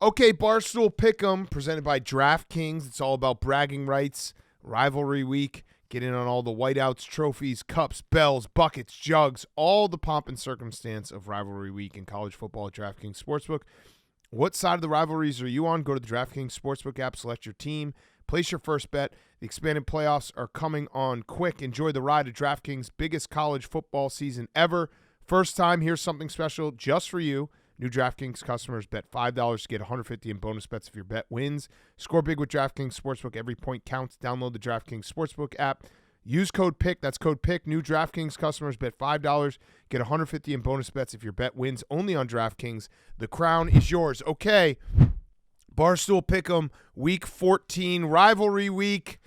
Okay, Barstool Pick'em, presented by DraftKings. It's all about bragging rights, rivalry week. Get in on all the whiteouts, trophies, cups, bells, buckets, jugs, all the pomp and circumstance of rivalry week in college football at DraftKings Sportsbook. What side of the rivalries are you on? Go to the DraftKings Sportsbook app, select your team, place your first bet. The expanded playoffs are coming on quick. Enjoy the ride of DraftKings' biggest college football season ever. First time, here's something special just for you. New DraftKings customers bet $5 to get $150 in bonus bets if your bet wins. Score big with DraftKings Sportsbook. Every point counts. Download the DraftKings Sportsbook app. Use code PICK. That's code PICK. New DraftKings customers bet $5. Get $150 in bonus bets if your bet wins. Only on DraftKings. The crown is yours. Okay. Barstool Pick'em, Week 14, rivalry week.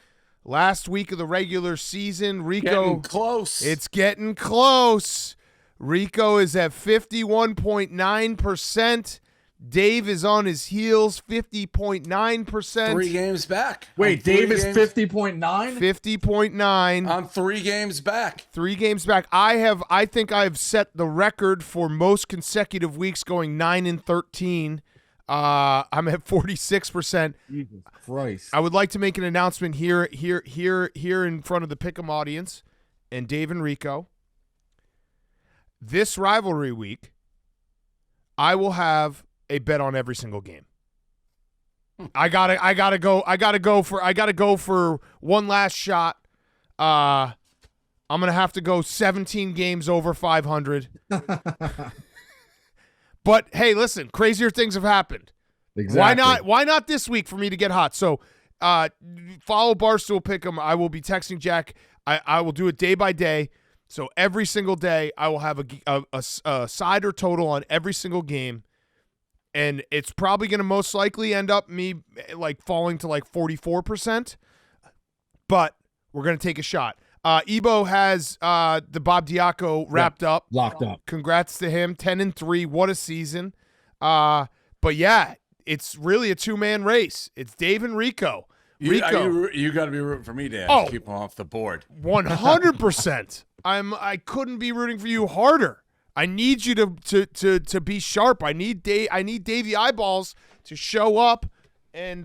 Last week of the regular season. Rico. Getting close. It's getting close. Rico is at 51.9%. Dave is on his heels, 50.9%. 3 games back. Wait, Dave is 50.9? 50.9. I'm 3 games back. 3 games back. I think I've set the record for most consecutive weeks going 9-13. I'm at 46%. Jesus Christ. I would like to make an announcement here in front of the Pick'em audience and Dave and Rico. This rivalry week, I will have a bet on every single game. I gotta go for one last shot. I'm gonna have to go 17 games over 500. But hey, listen, crazier things have happened. Exactly. Why not this week for me to get hot? So follow Barstool Pick'em. I will be texting Jack. I will do it day by day. So every single day, I will have a side or total on every single game, and it's probably going to most likely end up me like falling to like 44%, but we're going to take a shot. Ebo has the Bob Diaco wrapped up. Locked up. Congrats to him. 10-3. What a season. But yeah, it's really a 2-man race. It's Dave and Rico. You got to be rooting for me, Dan. Oh. To keep him off the board. 100%. I couldn't be rooting for you harder. I need you to be sharp. I need Davey Eyeballs to show up, and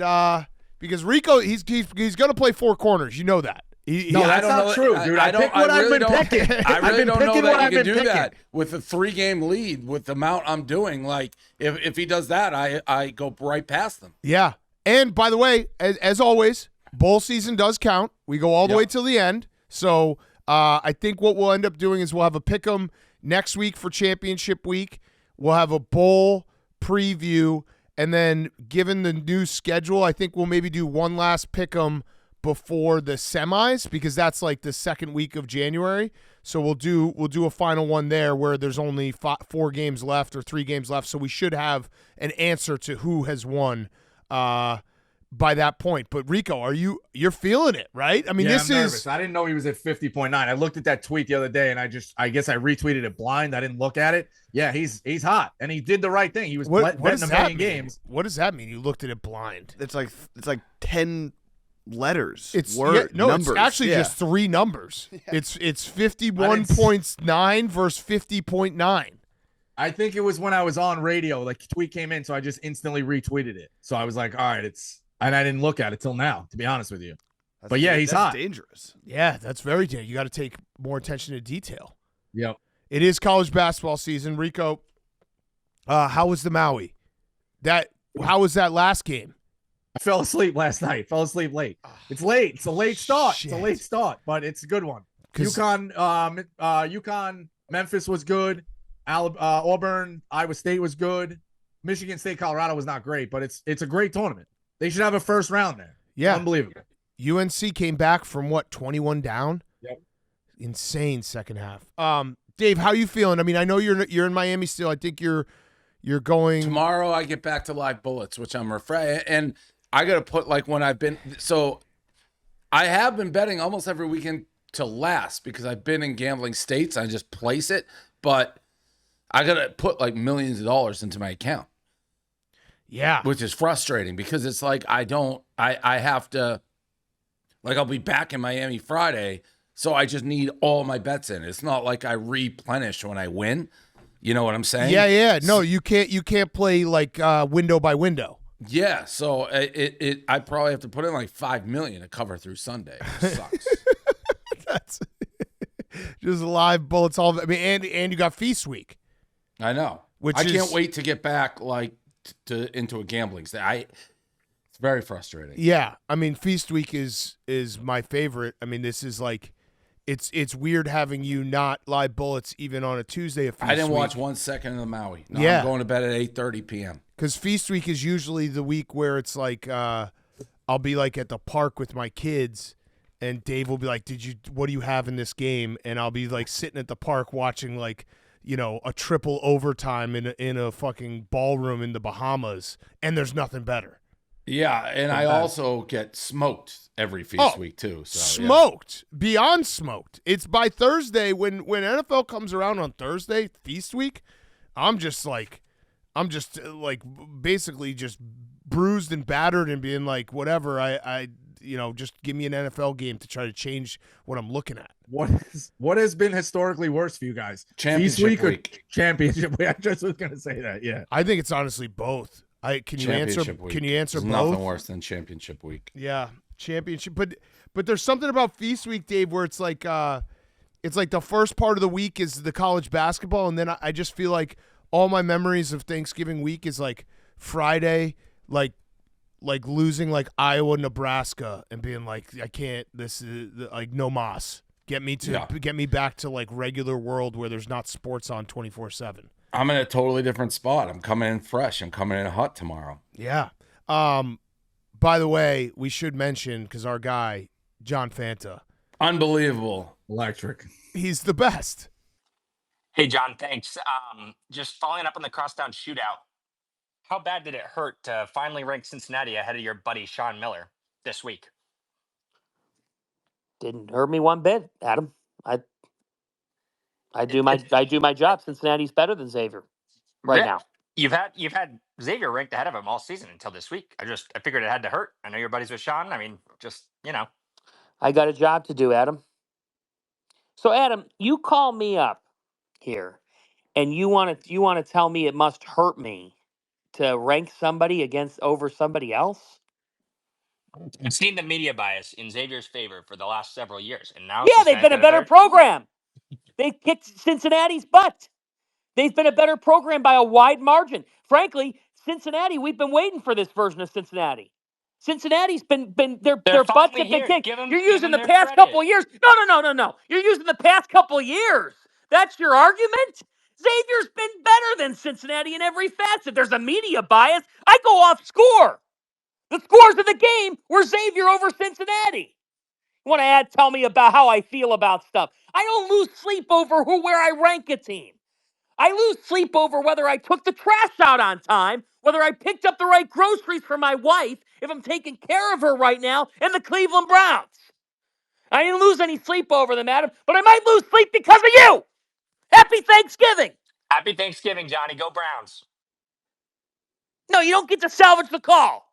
because Rico he's gonna play 4 corners. You know that. That's not true, dude. I pick what I've been picking. I really don't know that you can do picking. that with a 3-game lead with the amount I'm doing. Like if he does that, I go right past them. Yeah. And by the way, as always, bowl season does count. We go all the way till the end. So I think what we'll end up doing is we'll have a pick'em next week for championship week. We'll have a bowl preview, and then given the new schedule, I think we'll maybe do one last pick'em before the semis, because that's like the second week of January. So we'll do a final one there where there's only 4 games left or 3 games left. So we should have an answer to who has won by that point. But Rico, you're feeling it, right? I mean, Yeah, this I'm is nervous. I didn't know he was at 50.9. I looked at that tweet the other day, and I guess I retweeted it blind. I didn't look at it. Yeah, he's hot, and he did the right thing. He was betting a million games. What does that mean? You looked at it blind. It's like 10 letters. It's numbers. It's actually just 3 numbers. Yeah. It's 51.9 versus 50.9. I think it was when I was on radio, like tweet came in, so I just instantly retweeted it. So I was like, all right, and I didn't look at it till now, to be honest with you. But yeah, he's hot. Dangerous. Yeah, that's very dangerous. You got to take more attention to detail. Yep. It is college basketball season. Rico, how was the Maui? How was that last game? I fell asleep last night. Fell asleep late. It's late. It's a late start. Shit. It's a late start, but it's a good one. UConn, Memphis was good. Auburn, Iowa State was good. Michigan State, Colorado was not great, but it's a great tournament. They should have a first round there. Yeah. Unbelievable. UNC came back from 21 down? Yep. Insane second half. Dave, how you feeling? I mean, I know you're in Miami still. I think you're going Tomorrow I get back to live bullets, which I'm refreshed, and I got to put like when I've been I have been betting almost every weekend to last because I've been in gambling states. I just place it, but I got to put like millions of dollars into my account. Yeah. Which is frustrating because it's like I have to, like I'll be back in Miami Friday, so I just need all my bets in. It's not like I replenish when I win. You know what I'm saying? Yeah. No, you can't play like window by window. Yeah, so I probably have to put in like $5 million to cover through Sunday. It sucks. That's just live bullets. All I mean, and you got feast week. I know. I can't wait to get back like into a gambling state. It's very frustrating. Yeah, I mean, feast week is my favorite. I mean, this is like, it's weird having you not live bullets even on a Tuesday of feast I didn't week. watch 1 second of the Maui. No, Yeah. I'm going to bed at 8:30 p.m. Because feast week is usually the week where it's like I'll be like at the park with my kids, and Dave will be like, what do you have in this game? And I'll be like sitting at the park watching like, a triple overtime in a fucking ballroom in the Bahamas, and there's nothing better. Yeah, and I also get smoked every feast week too. So, smoked, beyond smoked. It's by Thursday when NFL comes around on Thursday, feast week. I'm just basically just bruised and battered and being like, whatever. I just give me an NFL game to try to change what I'm looking at. What has been historically worse for you guys? Championship week. Championship week. I just was gonna say that. Yeah. I think it's honestly both. Can you answer both? Nothing worse than championship week. Yeah, championship. But there's something about feast week, Dave, where it's like the first part of the week is the college basketball, and then I just feel like all my memories of Thanksgiving week is like Friday, like losing like Iowa, Nebraska, and being like, I can't. This is like no mas. Get me back to like regular world where there's not sports on 24/7. I'm in a totally different spot. I'm coming in fresh. I'm coming in hot tomorrow. Yeah. By the way, we should mention, because our guy, John Fanta. Unbelievable. Electric. He's the best. Hey, John, thanks. Just following up on the crosstown shootout, how bad did it hurt to finally rank Cincinnati ahead of your buddy Sean Miller this week? Didn't hurt me one bit, Adam. I do my job. Cincinnati's better than Xavier now. You've had Xavier ranked ahead of him all season until this week. I figured it had to hurt. I know you're buddies with Sean. I mean, I got a job to do, Adam. So, Adam, you call me up here, and you want to tell me it must hurt me to rank somebody over somebody else? I've seen the media bias in Xavier's favor for the last several years, and now they've been a better program. They've kicked Cincinnati's butt. They've been a better program by a wide margin. Frankly, Cincinnati, we've been waiting for this version of Cincinnati. Cincinnati's been their butts have been kicked. You're using the past couple of years. No. You're using the past couple of years. That's your argument? Xavier's been better than Cincinnati in every facet. There's a media bias. I go off score. The scores of the game were Xavier over Cincinnati. You want to tell me about how I feel about stuff. I don't lose sleep over where I rank a team. I lose sleep over whether I took the trash out on time, whether I picked up the right groceries for my wife, if I'm taking care of her right now, and the Cleveland Browns. I didn't lose any sleep over them, Adam, but I might lose sleep because of you. Happy Thanksgiving. Happy Thanksgiving, Johnny. Go Browns. No, you don't get to salvage the call.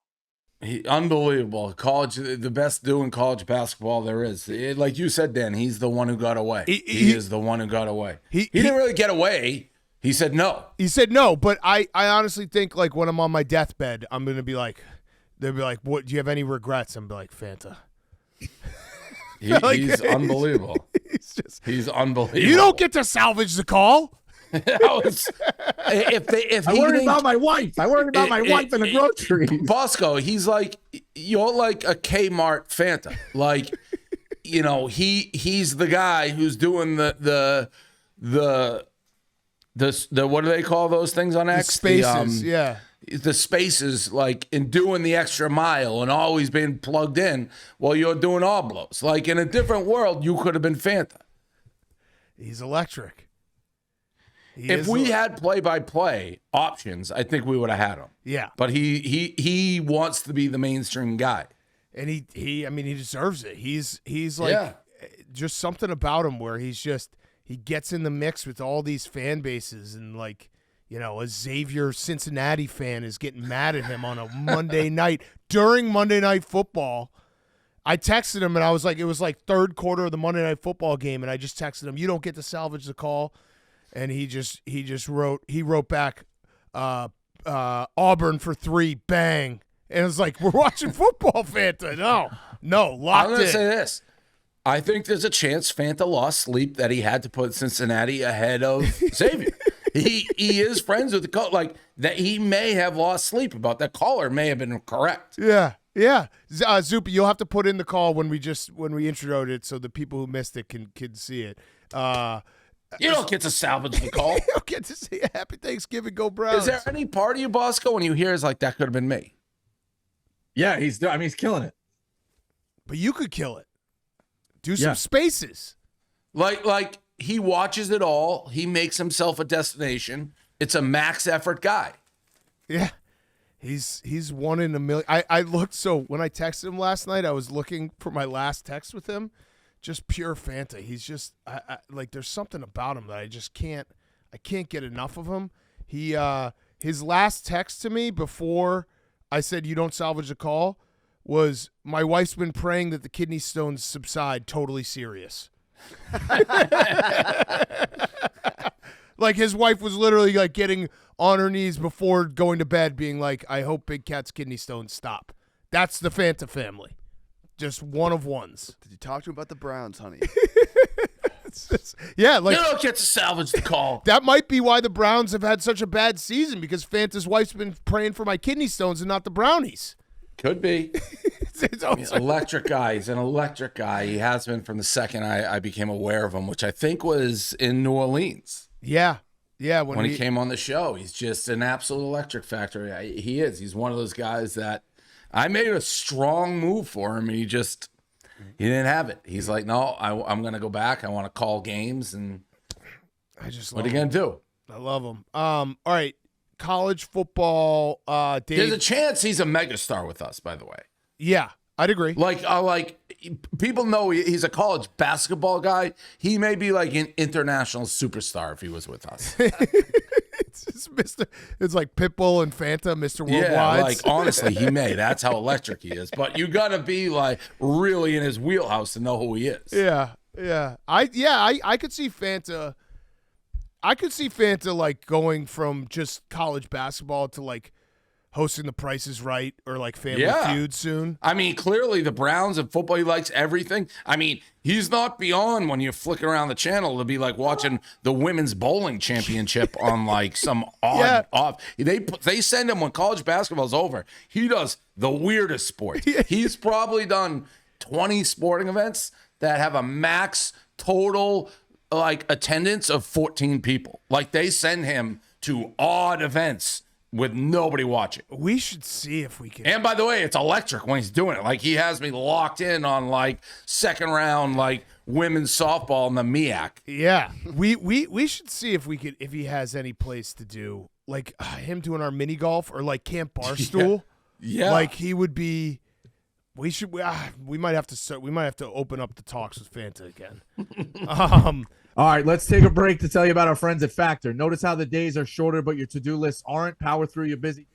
Unbelievable. College, the best doing college basketball there is. Like you said, Dan, he's the one who got away. He is the one who got away. He didn't really get away. He said no. He said no, but I honestly think like when I'm on my deathbed, I'm going to be like, they'll be like, what, do you have any regrets? I'm like, Fanta. He's unbelievable. He's unbelievable. You don't get to salvage the call. If I worry about my wife. I worry about my wife and the groceries. Bosco, he's like, you're like a Kmart Fanta. Like, he's the guy who's doing the what do they call those things on X? The spaces, yeah. The spaces, like in doing the extra mile and always being plugged in while you're doing oblos. Like in a different world, you could have been Fanta. He's electric. If we had play-by-play options, I think we would have had him. Yeah. But he wants to be the mainstream guy. And he deserves it. He's like just something about him where he gets in the mix with all these fan bases, and like, a Xavier Cincinnati fan is getting mad at him on a Monday night during Monday Night Football. I texted him and I was like, it was like third quarter of the Monday Night Football game, and I just texted him, you don't get to salvage the call. And he wrote back, Auburn for 3, bang. And it's like, we're watching football, Fanta. No, locked I'm going in. to say this. I think there's a chance Fanta lost sleep that he had to put Cincinnati ahead of Xavier. He is friends with the caller. Like, that he may have lost sleep about that. Caller may have been correct. Yeah. Zupi, you'll have to put in the call when we introed it so the people who missed it can see it. You don't get to salvage the call. You don't get to see a Happy Thanksgiving, go Browns. Is there any part of you, Bosco, when you hear is like, that could have been me? Yeah, he's killing it. But you could kill it. Do some spaces. Like he watches it all. He makes himself a destination. It's a max effort guy. Yeah. He's 1 in a million. I looked, so when I texted him last night, I was looking for my last text with him. Just pure Fanta. He's just like, there's something about him that I just can't get enough of him. He his last text to me before I said you don't salvage the call was, my wife's been praying that the kidney stones subside, totally serious. Like, his wife was literally like getting on her knees before going to bed being like, I hope Big Cat's kidney stones stop. That's the Fanta family. Just one of ones. Did you talk to him about the Browns, honey? Yeah, like, You don't get to salvage the call. that might be why the Browns have had such a bad season, because Fanta's wife's been praying for my kidney stones and not the brownies. Could be. It's He's an electric guy. He's an electric guy. He has been from the second I became aware of him, which I think was in New Orleans. Yeah. When he came on the show, he's just an absolute electric factor. He is. He's one of those guys that I made a strong move for him, and he didn't have it. He's like, no, I'm going to go back. I want to call games, and what are you going to do? I love him. All right, college football. Dave. There's a chance he's a megastar with us, by the way. Yeah, I'd agree. Like people know he's a college basketball guy. He may be like an international superstar if he was with us. It's like Pitbull and Fanta, Mr. Worldwide. Yeah, like honestly, he may. That's how electric he is. But you got to be like really in his wheelhouse to know who he is. Yeah. I could see Fanta. I could see Fanta like going from just college basketball to like hosting The Price is Right or like Family Feud soon. I mean, clearly the Browns and football, he likes everything. I mean, he's not beyond when you flick around the channel to be like watching the women's bowling championship on like some odd off. They send him when college basketball's over. He does the weirdest sport. He's probably done 20 sporting events that have a max total like attendance of 14 people. Like they send him to odd events with nobody watching. We should see if we can. And by the way, it's electric when he's doing it. Like he has me locked in on like second round, like women's softball in the MEAC. Yeah, we should see if he has any place to do like him doing our mini golf or like Camp Barstool. Yeah. Like he would be. We might have to open up the talks with Fanta again. All right, let's take a break to tell you about our friends at Factor. Notice how the days are shorter, but your to-do lists aren't. Power through your busy,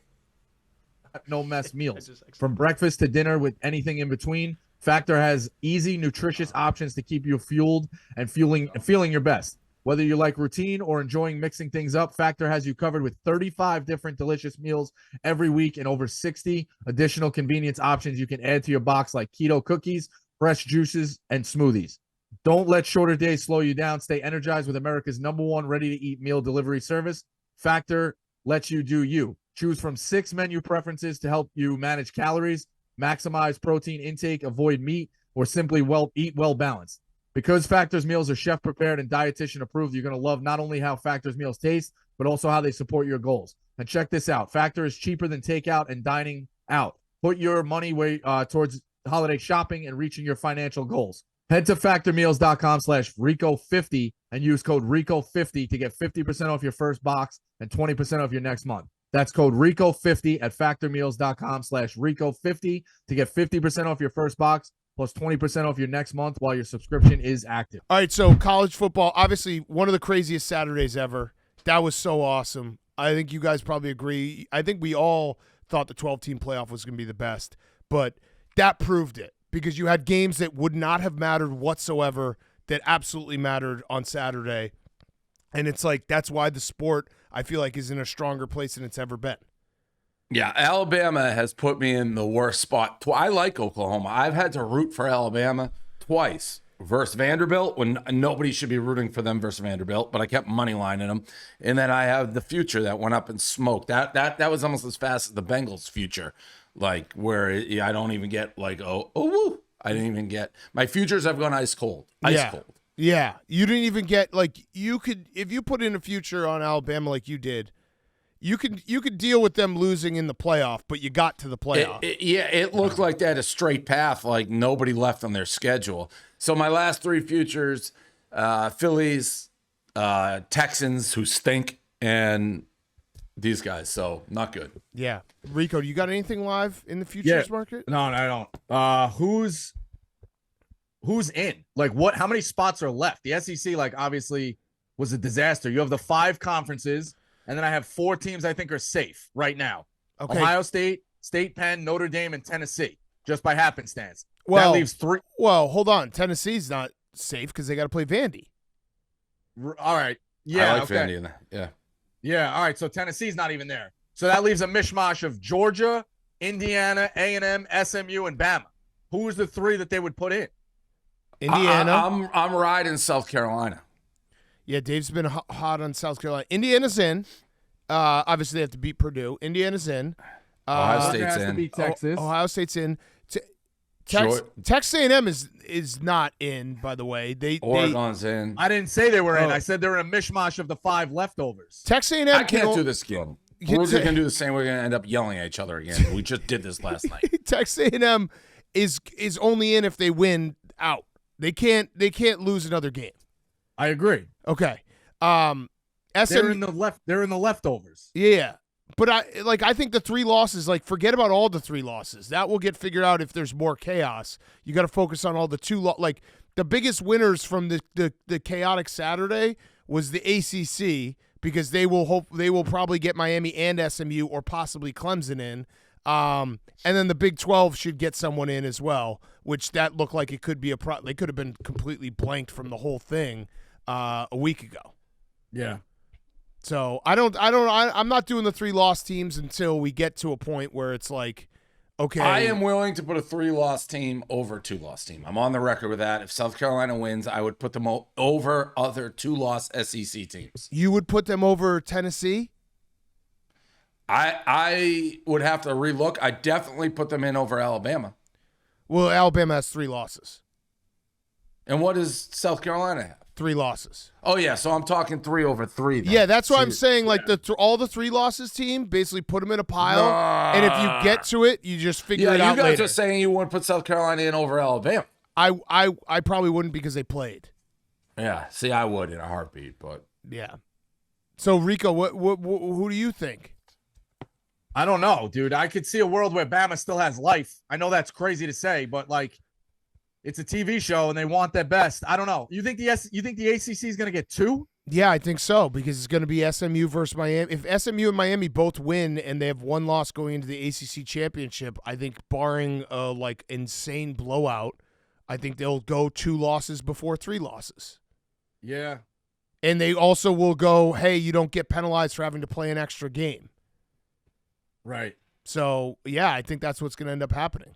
no mess meals. From breakfast to dinner with anything in between, Factor has easy, nutritious options to keep you fueled and feeling your best. Whether you like routine or enjoying mixing things up, Factor has you covered with 35 different delicious meals every week and over 60 additional convenience options you can add to your box like keto cookies, fresh juices, and smoothies. Don't let shorter days slow you down. Stay energized with America's #1 ready-to-eat meal delivery service. Factor lets you do you. Choose from 6 menu preferences to help you manage calories, maximize protein intake, avoid meat, or simply eat well balanced. Because Factor's meals are chef prepared and dietitian approved, you're going to love not only how Factor's meals taste, but also how they support your goals. And check this out. Factor is cheaper than takeout and dining out. Put your money towards holiday shopping and reaching your financial goals. Head to factormeals.com/Rico50 and use code Rico50 to get 50% off your first box and 20% off your next month. That's code Rico50 at factormeals.com/Rico50 to get 50% off your first box plus 20% off your next month while your subscription is active. All right, so college football, obviously one of the craziest Saturdays ever. That was so awesome. I think you guys probably agree. I think we all thought the 12-team playoff was going to be the best, but that proved it. Because you had games that would not have mattered whatsoever that absolutely mattered on Saturday. And it's like, that's why the sport, I feel like, is in a stronger place than it's ever been. Yeah, Alabama has put me in the worst spot. I like Oklahoma. I've had to root for Alabama twice versus Vanderbilt when nobody should be rooting for them versus Vanderbilt, but I kept money lining them. And then I have the future that went up and smoked. That was almost as fast as the Bengals future, like where I don't even get like woo. I didn't even get my futures have gone ice cold. Ice cold. Yeah, you didn't even get like you could if you put in a future on Alabama like you did. You could deal with them losing in the playoff, but you got to the playoff. It looked like they had a straight path, like nobody left on their schedule. So my last three futures, Phillies, Texans, who stink, and these guys. So not good. Yeah. Rico, you got anything live in the futures market? No, I don't. Who's in? Like what? How many spots are left? The SEC, like obviously, was a disaster. You have the 5 conferences. And then I have 4 teams I think are safe right now. Okay. Ohio State, State Penn, Notre Dame, and Tennessee, just by happenstance. Well, that leaves 3. Well, hold on. Tennessee's not safe because they got to play Vandy. All right. Yeah, I like Vandy in that. Yeah. Yeah, all right. So Tennessee's not even there. So that leaves a mishmash of Georgia, Indiana, A&M, SMU, and Bama. Who's the 3 that they would put in? Indiana. I'm riding South Carolina. Yeah, Dave's been hot on South Carolina. Indiana's in. Obviously, they have to beat Purdue. Indiana's in. Ohio State's in. To beat Texas. Ohio State's in. Texas A&M is not in, by the way. Oregon's in. I didn't say they were in. I said they're in a mishmash of the 5 leftovers. Texas A&M. I can't do this again. We're going to do the same. We're going to end up yelling at each other again. We just did this last night. Texas A&M is only in if they win out. They can't lose another game. I agree. Okay. They're in the leftovers. Yeah. But I think the 3 losses, like forget about all the 3 losses. That will get figured out if there's more chaos. You got to focus on all the 2 like the biggest winners from the chaotic Saturday was the ACC because they will probably get Miami and SMU or possibly Clemson in. And then the Big 12 should get someone in as well, which that looked like it could be they could have been completely blanked from the whole thing a week ago. Yeah. So I'm not doing the 3 loss teams until we get to a point where it's like, okay. I am willing to put a 3-loss team over a 2-loss team. I'm on the record with that. If South Carolina wins, I would put them over other 2-loss SEC teams. You would put them over Tennessee? I would have to relook. I definitely put them in over Alabama. Well, Alabama has 3 losses. And what does South Carolina have? 3 losses. Oh, yeah. So I'm talking 3 over 3. Then. Yeah, that's why I'm saying like all the 3 losses team, basically put them in a pile. And if you get to it, you just figure it out later. You guys are saying you wouldn't put South Carolina in over Alabama. I probably wouldn't because they played. Yeah. See, I would in a heartbeat, but. Yeah. So, Rico, who do you think? I don't know, dude. I could see a world where Bama still has life. I know that's crazy to say, but like, it's a TV show and they want their best. I don't know. You think the ACC is going to get 2? Yeah, I think so because it's going to be SMU versus Miami. If SMU and Miami both win and they have 1 loss going into the ACC championship, I think barring a like insane blowout, I think they'll go 2 losses before 3 losses. Yeah. And they also will go, hey, you don't get penalized for having to play an extra game. Right. So, yeah, I think that's what's going to end up happening.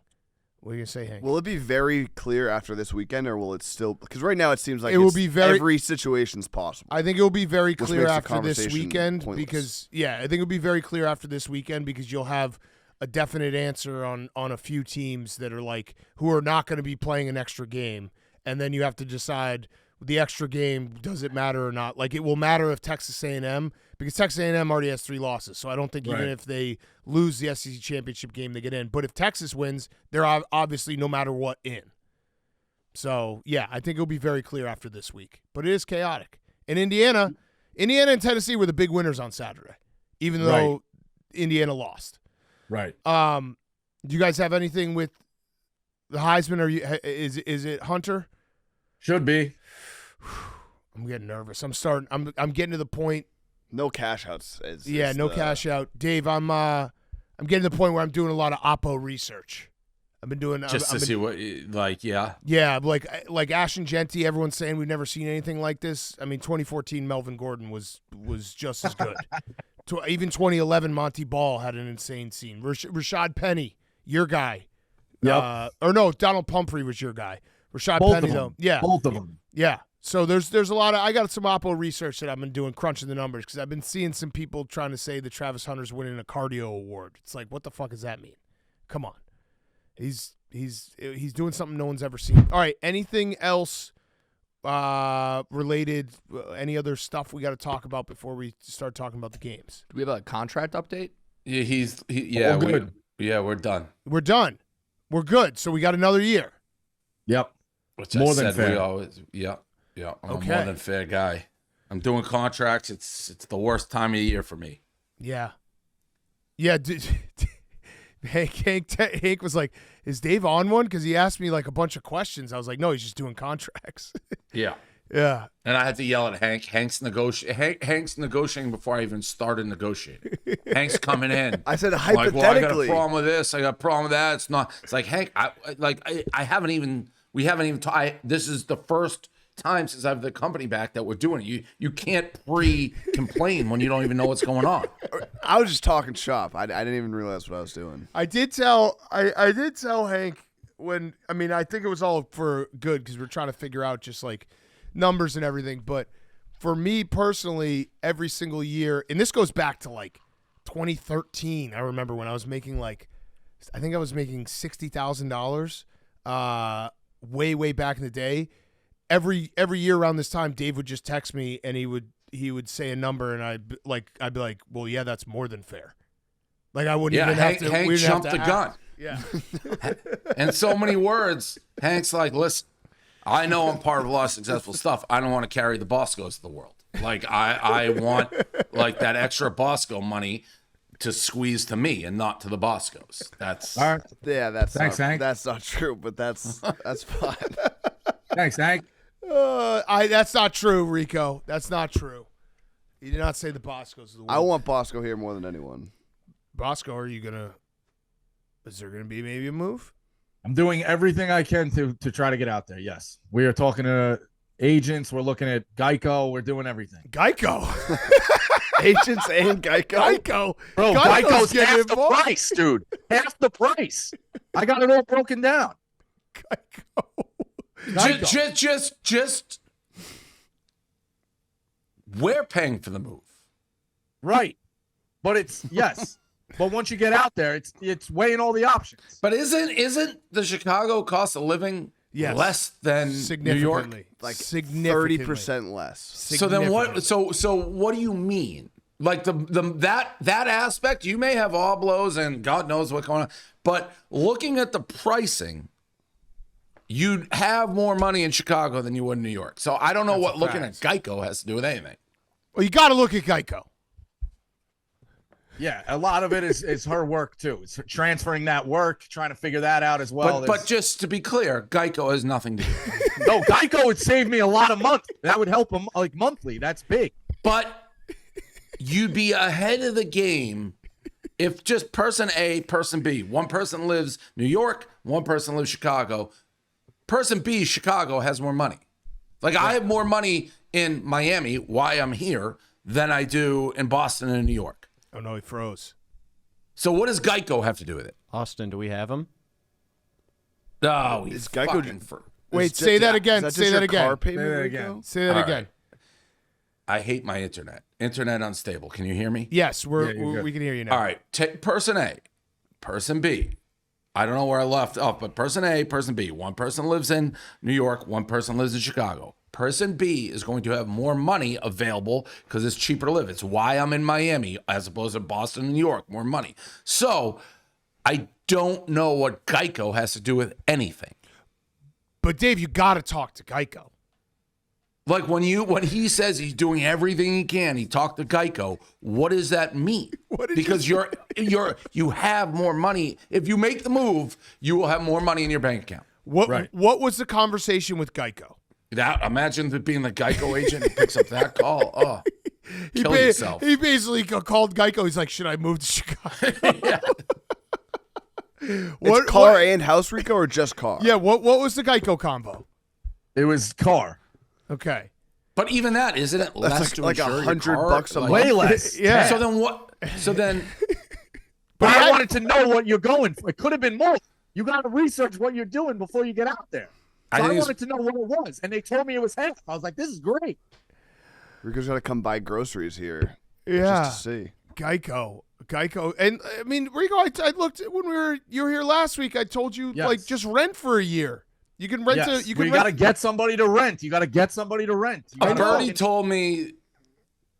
What are you going to say, Hank? Will it be very clear after this weekend, or will it still? Because right now it seems like every situation's possible. I think it will be very clear after this weekend because, I think it'll be very clear after this weekend because you'll have a definite answer on a few teams that are like who are not going to be playing an extra game, and then you have to decide the extra game, does it matter or not? Like it will matter if Texas A&M, because Texas A&M already has 3 losses. So I don't think even if they lose the SEC championship game, they get in. But if Texas wins, they're obviously no matter what in. So, yeah, I think it'll be very clear after this week. But it is chaotic. And Indiana and Tennessee were the big winners on Saturday, even though Indiana lost. Right. Do you guys have anything with the Heisman? Is it Hunter? Should be. I'm getting nervous. I'm getting to the point. No cash outs. Cash out. Dave, I'm getting to the point where I'm doing a lot of Oppo research. I've been doing see what yeah. Yeah, like Ashton Genty. Everyone's saying we've never seen anything like this. I mean, 2014 Melvin Gordon was just as good. Even 2011, Monty Ball had an insane scene. Rashad Penny, your guy. Yep. Or no, Donald Pumphrey was your guy. Rashad Both Penny, of them. though. Yeah. Both of them. Yeah. So there's a lot of – I got some Oppo research that I've been doing, crunching the numbers, because I've been seeing some people trying to say that Travis Hunter's winning a cardio award. It's like, what the fuck does that mean? Come on. He's doing something no one's ever seen. All right, anything else related, any other stuff we got to talk about before we start talking about the games? Do we have a contract update? Yeah, good. We're done. We're done. We're good. So we got another year. Yep. Which More I than said fair. we always, yeah. I'm Okay. a more than fair guy. I'm doing contracts. It's the worst time of year for me. Yeah. Yeah. Hank was like, is Dave on one? Because he asked me like a bunch of questions. I was like, no, he's just doing contracts. Yeah. Yeah. And I had to yell at Hank. Hank's negotiating before I even started negotiating. Hank's coming in. I said I'm like, well, I got a hypothetically. problem with this. I got a problem with that. It's not. It's like Hank. I haven't even. We haven't even. This is the first time since I have the company back that we're doing it. You can't pre-complain when you don't even know what's going on. I was just talking shop. I didn't even realize what I was doing. I did tell Hank when, I mean, I think it was all for good because we're trying to figure out just like numbers and everything. But for me personally, every single year, and this goes back to like 2013. I remember when I was making I think I was making $60,000 way back in the day. Every year around this time, Dave would just text me and he would say a number and I'd be like, well, yeah, that's more than fair. Like I wouldn't even have to. Hank jumped the gun. Yeah. In so many words, Hank's like, listen, I know I'm part of a lot of successful stuff. I don't want to carry the Boscos of the world. Like I want like that extra Bosco money to squeeze to me and not to the Boscos. That's All right. Yeah, that's Thanks, not, Hank. That's not true, but that's fine. Thanks, Hank. That's not true, Rico. That's not true. You did not say the Boscos of the world. I want Bosco here more than anyone. Bosco, is there gonna be maybe a move? I'm doing everything I can to try to get out there. Yes. We are talking to agents. We're looking at Geico. We're doing everything. Geico. Agents and Geico. Geico. Bro, Geico's Geico's getting half the involved. price, dude. Half the price. I got it all broken down. Geico. just we're paying for the move. Right. But it's yes. But once you get out there, it's weighing all the options. But isn't the Chicago cost of living less than New York? Like significantly. 30% less. So then what? So what do you mean? Like that aspect, you may have oblos and God knows what's going on, but looking at the pricing, you'd have more money in Chicago than you would in New York. So I don't know what looking at Geico has to do with anything. Well, you got to look at Geico. Yeah, a lot of it is her work too. It's transferring that work, trying to figure that out as well. But just to be clear, Geico has nothing to do with it. No, Geico would save me a lot of month. That would help them like monthly. That's big. But you'd be ahead of the game if just person A, person B. One person lives New York, one person lives Chicago. Person B, Chicago, has more money. Like I have more money in Miami, why I'm here, than I do in Boston and New York. Oh, no, he froze. So what does Geico have to do with it? Austin, do we have him? No, Is Geico Wait, say that again. Say that again. Car payment, Say that Rico? again. Say that All again. I hate my internet. Internet unstable. Can you hear me? Yes, you're good. we can hear you now. All right. Take person A, person B. I don't know where I left off, but person A, person B. One person lives in New York, one person lives in Chicago. Person B is going to have more money available because it's cheaper to live. It's why I'm in Miami as opposed to Boston and New York, more money. So I don't know what Geico has to do with anything. But Dave, you got to talk to Geico. Like when he says he's doing everything he can, he talked to Geico. What does that mean? Because you have more money. If you make the move, you will have more money in your bank account. What was the conversation with Geico? That imagine it being the Geico agent who picks up that call. Oh, kill yourself. He basically called Geico. He's like, should I move to Chicago? Yeah. It's car and house, Rico, or just car? Yeah, what was the Geico combo? It was car. Okay. But even that, isn't it less That's to like insure your $100 car? a month. Way less. Yeah. So then what? So then, But I wanted to know what you're going for. It could have been more. You got to research what you're doing before you get out there. So I wanted to know what it was, and they told me it was half. I was like, this is great. Rico's got to come buy groceries here. Yeah. Just to see. Geico. And I mean, Rico, I looked when you were here last week. I told you like just rent for a year. You can rent Yes. you can got to get somebody to rent. You got to get somebody to rent. Bernie told me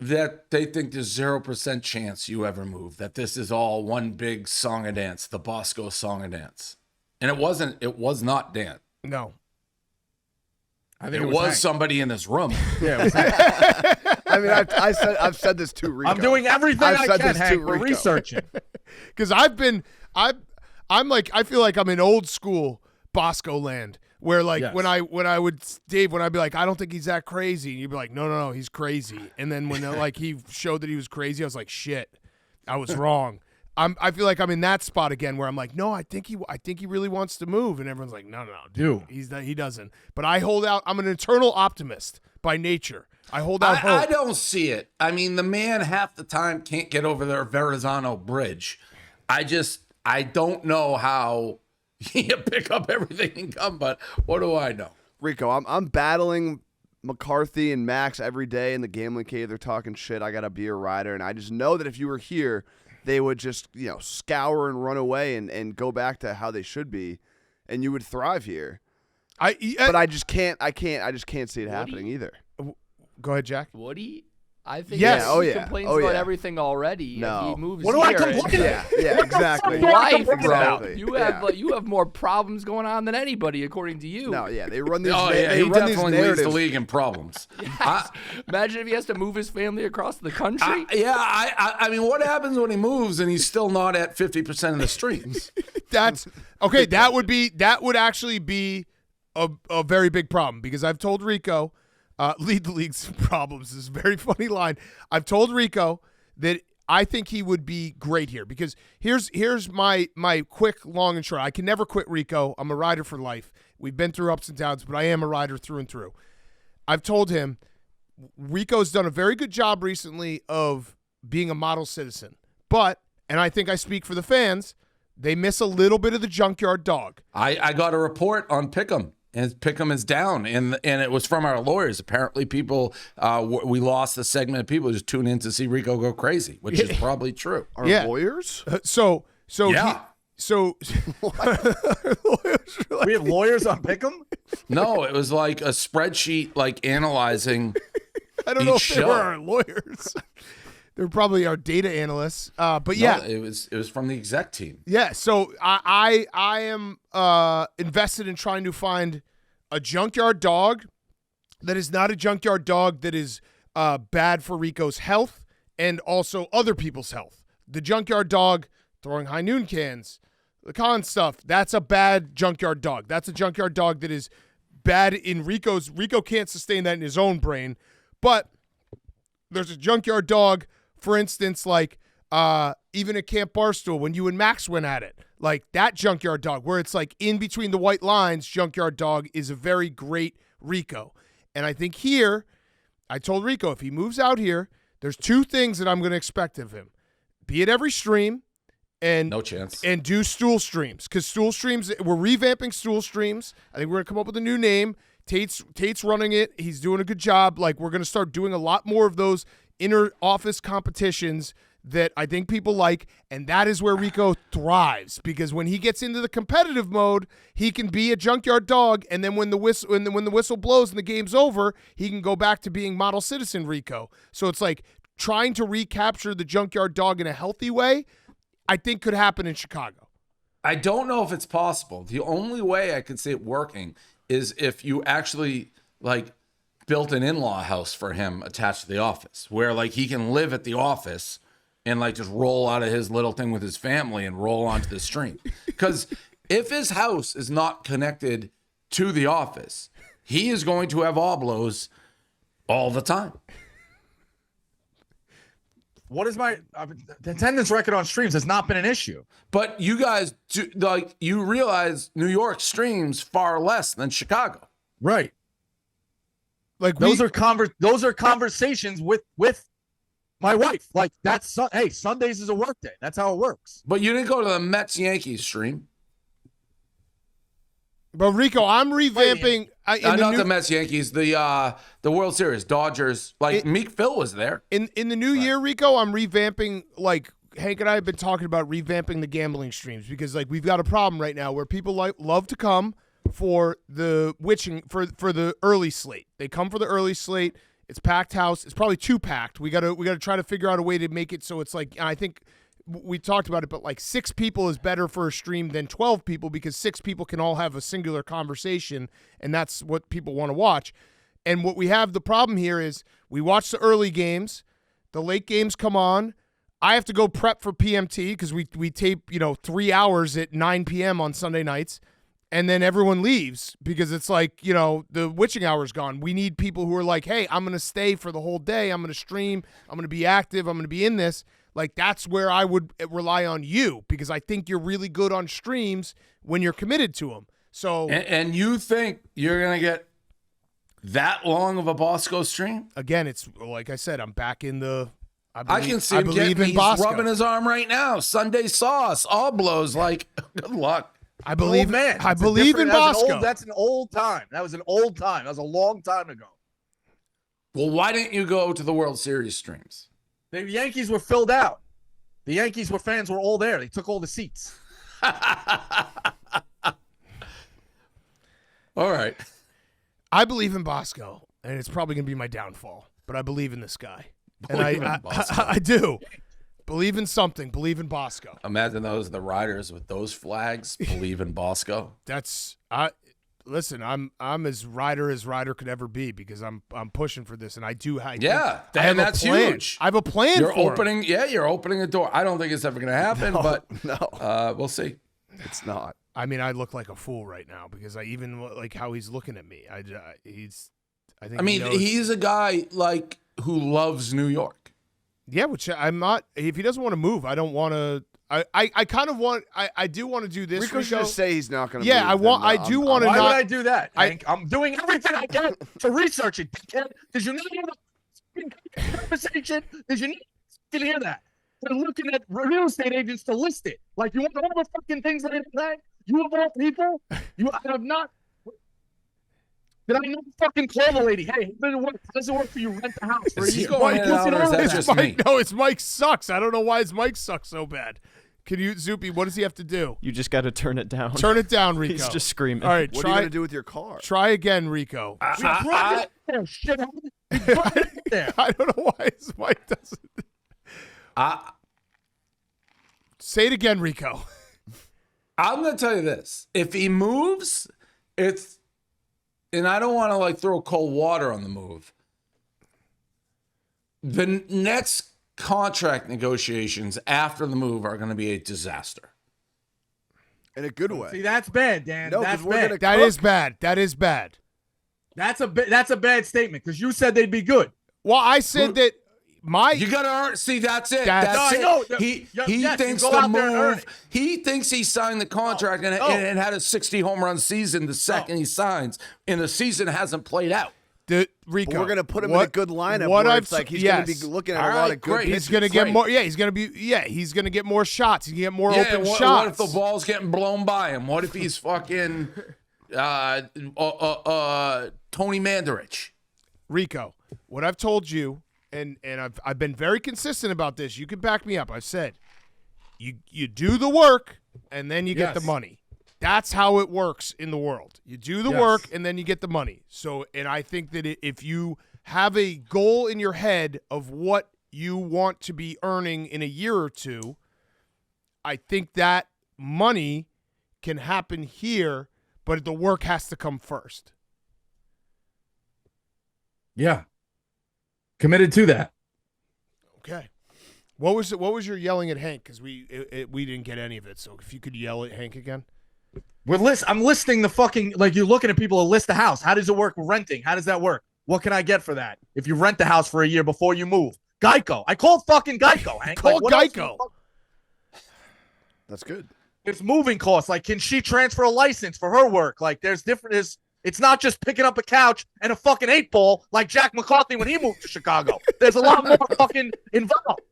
that they think there's 0% chance you ever move, that this is all one big song and dance, the Bosco song and dance. And it was not Dan. No. I think it was somebody in this room. Yeah. It was I mean, I've said this to Rico. I'm doing everything I can, Hank. We're Rico. researching. Because I'm like, I feel like I'm in old school Bosco land where like when I'd be like, I don't think he's that crazy. And you'd be like, no, he's crazy. And then when like he showed that he was crazy, I was like, shit, I was wrong. I feel like I'm in that spot again where I'm like, no, I think he really wants to move. And everyone's like, no, dude, he doesn't. But I hold out. I'm an eternal optimist by nature. I hold out hope. I don't see it. I mean, the man half the time can't get over their Verrazano Bridge. I don't know how he can pick up everything and come, but what do I know? Rico, I'm battling McCarthy and Max every day in the gambling cave. They're talking shit. I got to be a rider. And I just know that if you were here, they would just, scour and run away and go back to how they should be, and you would thrive here. But I just can't see it happening either. Go ahead, Jack. Woody? I think Yes. he complains about everything already. No. If he moves What do I here, complain about? Yeah, exactly. Life, bro. Exactly. You have more problems going on than anybody, according to you. No, yeah, they run these. Oh, they yeah, he run these definitely leads the narratives. league in problems. Yes. Imagine if he has to move his family across the country. I mean, what happens when he moves and he's still not at 50% of the streams? That's okay. That would actually be a very big problem because I've told Rico, lead the league's problems. This is a very funny line. I've told Rico that I think he would be great here because here's my quick, long, and short. I can never quit Rico. I'm a rider for life. We've been through ups and downs, but I am a rider through and through. I've told him Rico's done a very good job recently of being a model citizen, but, and I think I speak for the fans, they miss a little bit of the junkyard dog. I got a report on Pick'em. And Pick'em is down, and it was from our lawyers. Apparently, people, we lost a segment of people just tune in to see Rico go crazy, which is probably true. Our lawyers? Yeah. We have lawyers on Pick'em? No, it was like a spreadsheet, like analyzing. I don't know if show. they were our lawyers. They're probably our data analysts. But yeah, it was from the exec team. Yeah, so I am invested in trying to find a junkyard dog that is not a junkyard dog that is bad for Rico's health and also other people's health. The junkyard dog throwing high noon cans, the con stuff, that's a bad junkyard dog. That's a junkyard dog that is bad in Rico's. Rico can't sustain that in his own brain. But there's a junkyard dog, for instance, like even at Camp Barstool when you and Max went at it, like that junkyard dog where it's like in between the white lines, junkyard dog is a very great Rico. And I think here, I told Rico, if he moves out here, there's two things that I'm going to expect of him. Be at every stream and no chance. And do stool streams because stool streams, we're revamping stool streams. I think we're going to come up with a new name. Tate's running it. He's doing a good job. Like we're going to start doing a lot more of those inner office competitions that I think people like, and that is where Rico thrives because when he gets into the competitive mode, he can be a junkyard dog, and then when the whistle blows and the game's over, he can go back to being model citizen Rico. So it's like trying to recapture the junkyard dog in a healthy way, I think could happen in Chicago. I don't know if it's possible. The only way I could see it working is if you actually like built an in-law house for him attached to the office where like he can live at the office and like just roll out of his little thing with his family and roll onto the stream. Because if his house is not connected to the office, he is going to have oblos all the time. What is my attendance record on streams has not been an issue. But you guys, you realize New York streams far less than Chicago. Right. Like those are conversations with my wife. Like hey, Sundays is a work day. That's how it works. But you didn't go to the Mets Yankees stream. But Rico, I'm revamping. Not the Mets Yankees, the World Series, Dodgers. Like Meek Phil was there. In the new year, Rico, I'm revamping. Like Hank and I have been talking about revamping the gambling streams because like we've got a problem right now where people love to come for the for the early slate. They come for the early slate. It's packed house. It's probably too packed. We gotta try to figure out a way to make it so it's like, and I think we talked about it, but like 6 people is better for a stream than 12 people because 6 people can all have a singular conversation, and that's what people want to watch. And what we have the problem here is we watch the early games, the late games come on. I have to go prep for PMT because we tape 3 hours at 9 p.m. on Sunday nights. And then everyone leaves because it's like, the witching hour's gone. We need people who are like, hey, I'm going to stay for the whole day. I'm going to stream. I'm going to be active. I'm going to be in this. Like, that's where I would rely on you because I think you're really good on streams when you're committed to them. So, and you think you're going to get that long of a Bosco stream? Again, it's like I said, I'm back in the I can see him he's rubbing his arm right now. Sunday sauce, all blows like, good luck. I believe, man. I believe in Bosco. That's an old time. That was an old time. That was a long time ago. Well, why didn't you go to the World Series streams? The Yankees were filled out. The Yankees fans were all there. They took all the seats. All right. I believe in Bosco, and it's probably going to be my downfall, but I believe in this guy. And I do. Believe in something. Believe in Bosco. Imagine the riders with those flags. Believe in Bosco. Listen, I'm as rider could ever be because I'm pushing for this, and I do. And that's huge. I have a plan. You're opening a door. I don't think it's ever going to happen, but we'll see. It's not. I mean, I look like a fool right now because I even like how he's looking at me. He's a guy like who loves New York. Yeah, which I'm not. If he doesn't want to move, I don't want to. I kind of want. I do want to do this. Rico should just say he's not going to. Yeah, move, I do want to. Why would I do that, Hank? I'm doing everything I can to research it. Did you not hear the conversation? Did you not hear that? They're looking at real estate agents to list it. Like, you want all the fucking things that I you of all people? I have not. Did I not fucking call the lady? Hey, how does it work for you? Rent the house for a year. His mic sucks. I don't know why his mic sucks so bad. Can you, Zoopy, what does he have to do? You just got to turn it down. Turn it down, Rico. He's just screaming. All right, what are you going to do with your car? Try again, Rico. I don't know why his mic doesn't. Say it again, Rico. I'm going to tell you this. If he moves, and I don't want to throw cold water on the move. The next contract negotiations after the move are going to be a disaster. In a good way. See, that's bad, Dan. No, that's bad. That is bad. That is bad. That's a bad statement because you said they'd be good. Well, I said that you gotta earn. See, that's it. That's it. No, he thinks the move. He thinks he signed the contract and had a 60 home run season the second he signs, and the season hasn't played out. Rico, but we're gonna put him in a good lineup. He's gonna be looking at a lot of good. He's gonna get more. Yeah, he's gonna get more shots. He's gonna get more open shots. What if the ball's getting blown by him? What if he's fucking Tony Mandarich? Rico, what I've told you. And I've been very consistent about this. You can back me up. I've said you do the work and then you get the money. That's how it works in the world. You do the work and then you get the money. So, and I think that if you have a goal in your head of what you want to be earning in a year or two, I think that money can happen here, but the work has to come first. Yeah. Committed to that. Okay. What was your yelling at Hank? Because we didn't get any of it. So if you could yell at Hank again. I'm listing the fucking, like, you're looking at people to list the house. How does it work renting? How does that work? What can I get for that? If you rent the house for a year before you move. Geico. I called fucking Geico, Hank. Call Geico. That's good. There's moving costs. Like, can she transfer a license for her work? Like, there's It's not just picking up a couch and a fucking 8-ball like Jack McCarthy when he moved to Chicago. There's a lot more fucking involved.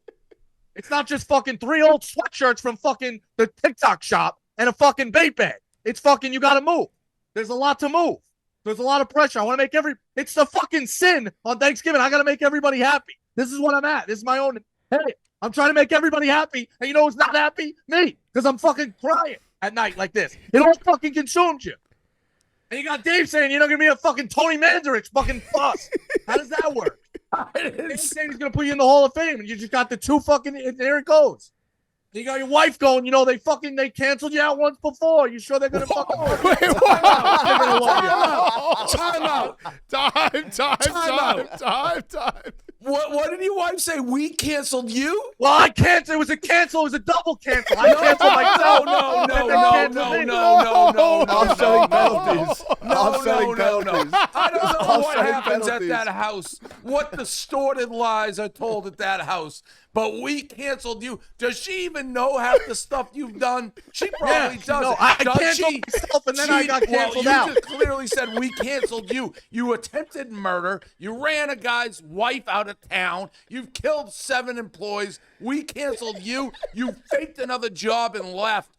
It's not just fucking 3 old sweatshirts from fucking the TikTok shop and a fucking bait bag. It's fucking, you got to move. There's a lot to move. There's a lot of pressure. I want to make it's the fucking sin on Thanksgiving. I got to make everybody happy. This is what I'm at. This is my own. Hey, I'm trying to make everybody happy. And you know who's not happy? Me. Because I'm fucking crying at night like this. It all fucking consumes you. And you got Dave saying you're not going to be a fucking Tony Mandarich fucking boss. How does that work? Dave saying he's going to put you in the Hall of Fame, and you just got the 2 fucking, there it goes. You got your wife going, you know, they canceled you out once before. You sure they're going to fucking Wait, Time. What did your wife say? We canceled you? Well, I canceled. It was a cancel. It was a double cancel. I canceled myself. No. Offsetting penalties. No. I don't know what happens at that house, what the distorted lies are told at that house, but we canceled you. Does she even know half the stuff you've done? She probably doesn't. No, I canceled myself, and then I got canceled out. You just clearly said we canceled you. You attempted murder. You ran a guy's wife out of town. You've killed 7 employees. We canceled you. You faked another job and left.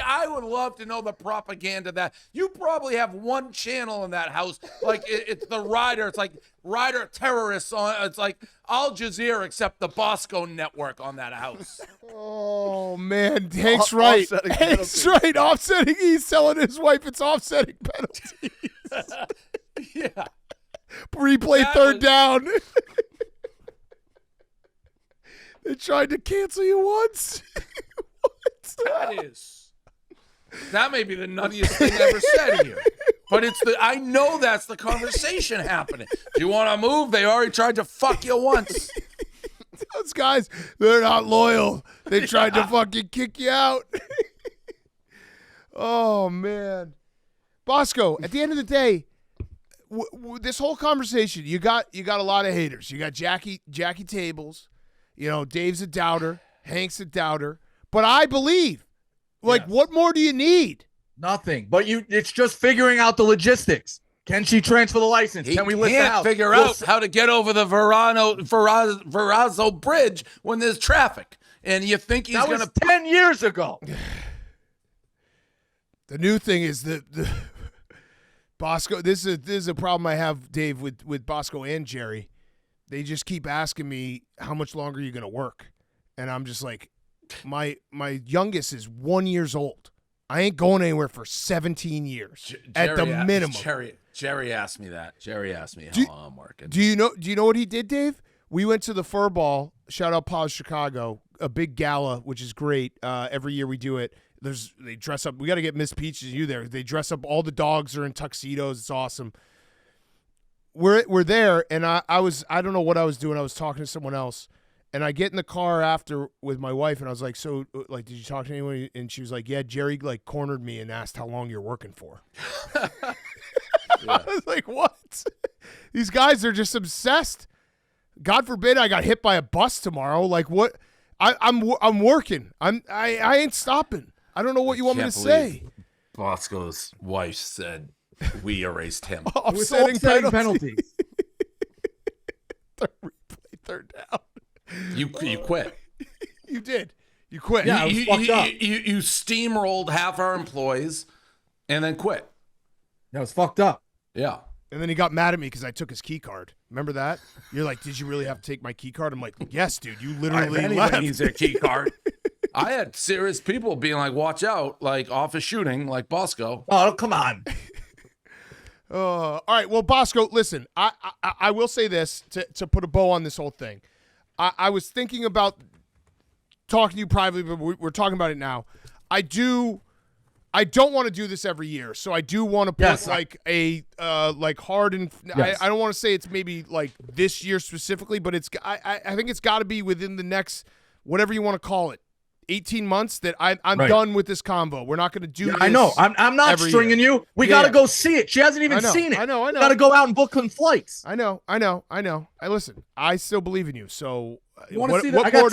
I would love to know the propaganda that you probably have one channel in that house. Like it's the Rider. It's like Rider terrorists on. It's like Al Jazeera except the Bosco network on that house. Oh man, Hank's right. Hank's right. Offsetting. He's telling his wife it's offsetting penalties. Yeah. Replay third down. They tried to cancel you once. That may be the nuttiest thing ever said here. But I know that's the conversation happening. Do you want to move? They already tried to fuck you once. Those guys, they're not loyal. They tried to fucking kick you out. Oh, man. Bosco, at the end of the day, this whole conversation, you got a lot of haters. You got Jackie Tables. You know, Dave's a doubter. Hank's a doubter. But I believe. Like, what more do you need? Nothing. But it's just figuring out the logistics. Can she transfer the license? Can we list the house? Figure out how to get over the Verrazzo Bridge when there's traffic. And you think he's going to... 10 years ago. The new thing is the Bosco, this is a problem I have, Dave, with Bosco and Jerry. They just keep asking me, how much longer are you going to work? And I'm just like, my youngest is 1 year old. I ain't going anywhere for 17 years at the minimum. Jerry asked me that. Jerry asked me how long I'm working. Do you know what he did, Dave? We went to the Fur Ball, shout out Paws Chicago, a big gala, which is great. Every year we do it. They dress up. We got to get Miss Peaches and you there. They dress up. All the dogs are in tuxedos. It's awesome. We're there, and I don't know what I was doing. I was talking to someone else, and I get in the car after with my wife, and I was like, so, like, did you talk to anyone? And she was like, yeah, Jerry, like, cornered me and asked how long you're working for. I was like, what? These guys are just obsessed. God forbid I got hit by a bus tomorrow. Like, what? I'm working. I ain't stopping. I don't know what you want me to say. Bosco's wife said we erased him. Offsetting penalties. Third down. You quit. You did. You quit. Yeah, you fucked up. You steamrolled half our employees and then quit. That was fucked up. Yeah. And then he got mad at me because I took his key card. Remember that? You're like, did you really have to take my key card? I'm like, yes, dude. You literally left. Needs their key card. I had serious people being like, watch out, like office shooting, like Bosco. Oh, come on. All right. Well, Bosco, listen, I will say this to put a bow on this whole thing. I was thinking about talking to you privately, but we're talking about it now. I don't want to do this every year, so I do want to put like hard and I don't want to say it's maybe like this year specifically, but I think it's got to be within the next whatever you want to call it, 18 months that I'm done with this convo. We're not going to do this. I know. I'm not stringing you. We got to go see it. She hasn't even seen it. I know. Got to go out and book some flights. I know. Listen, I still believe in you. So you want to see that? I got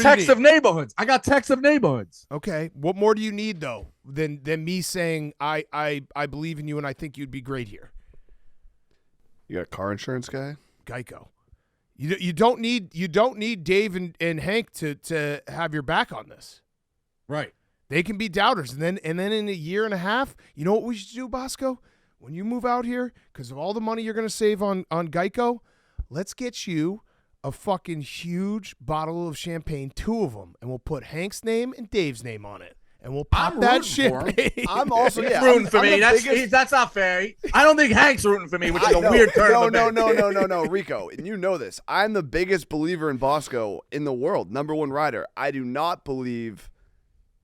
texts of neighborhoods. Okay. What more do you need though than me saying I believe in you and I think you'd be great here? You got a car insurance guy? Geico. You don't need Dave and Hank to have your back on this. Right. They can be doubters, and then in a year and a half, you know what we should do, Bosco? When you move out here, because of all the money you're going to save on Geico, let's get you a fucking huge bottle of champagne, 2 of them, and we'll put Hank's name and Dave's name on it, and we'll pop I'm that rooting for 'em. champagne. I'm also rooting for me. the biggest- That's not fair. I don't think Hank's rooting for me, which is a weird turn of events. No, Rico, and you know this. I'm the biggest believer in Bosco in the world, #1 rider. I do not believe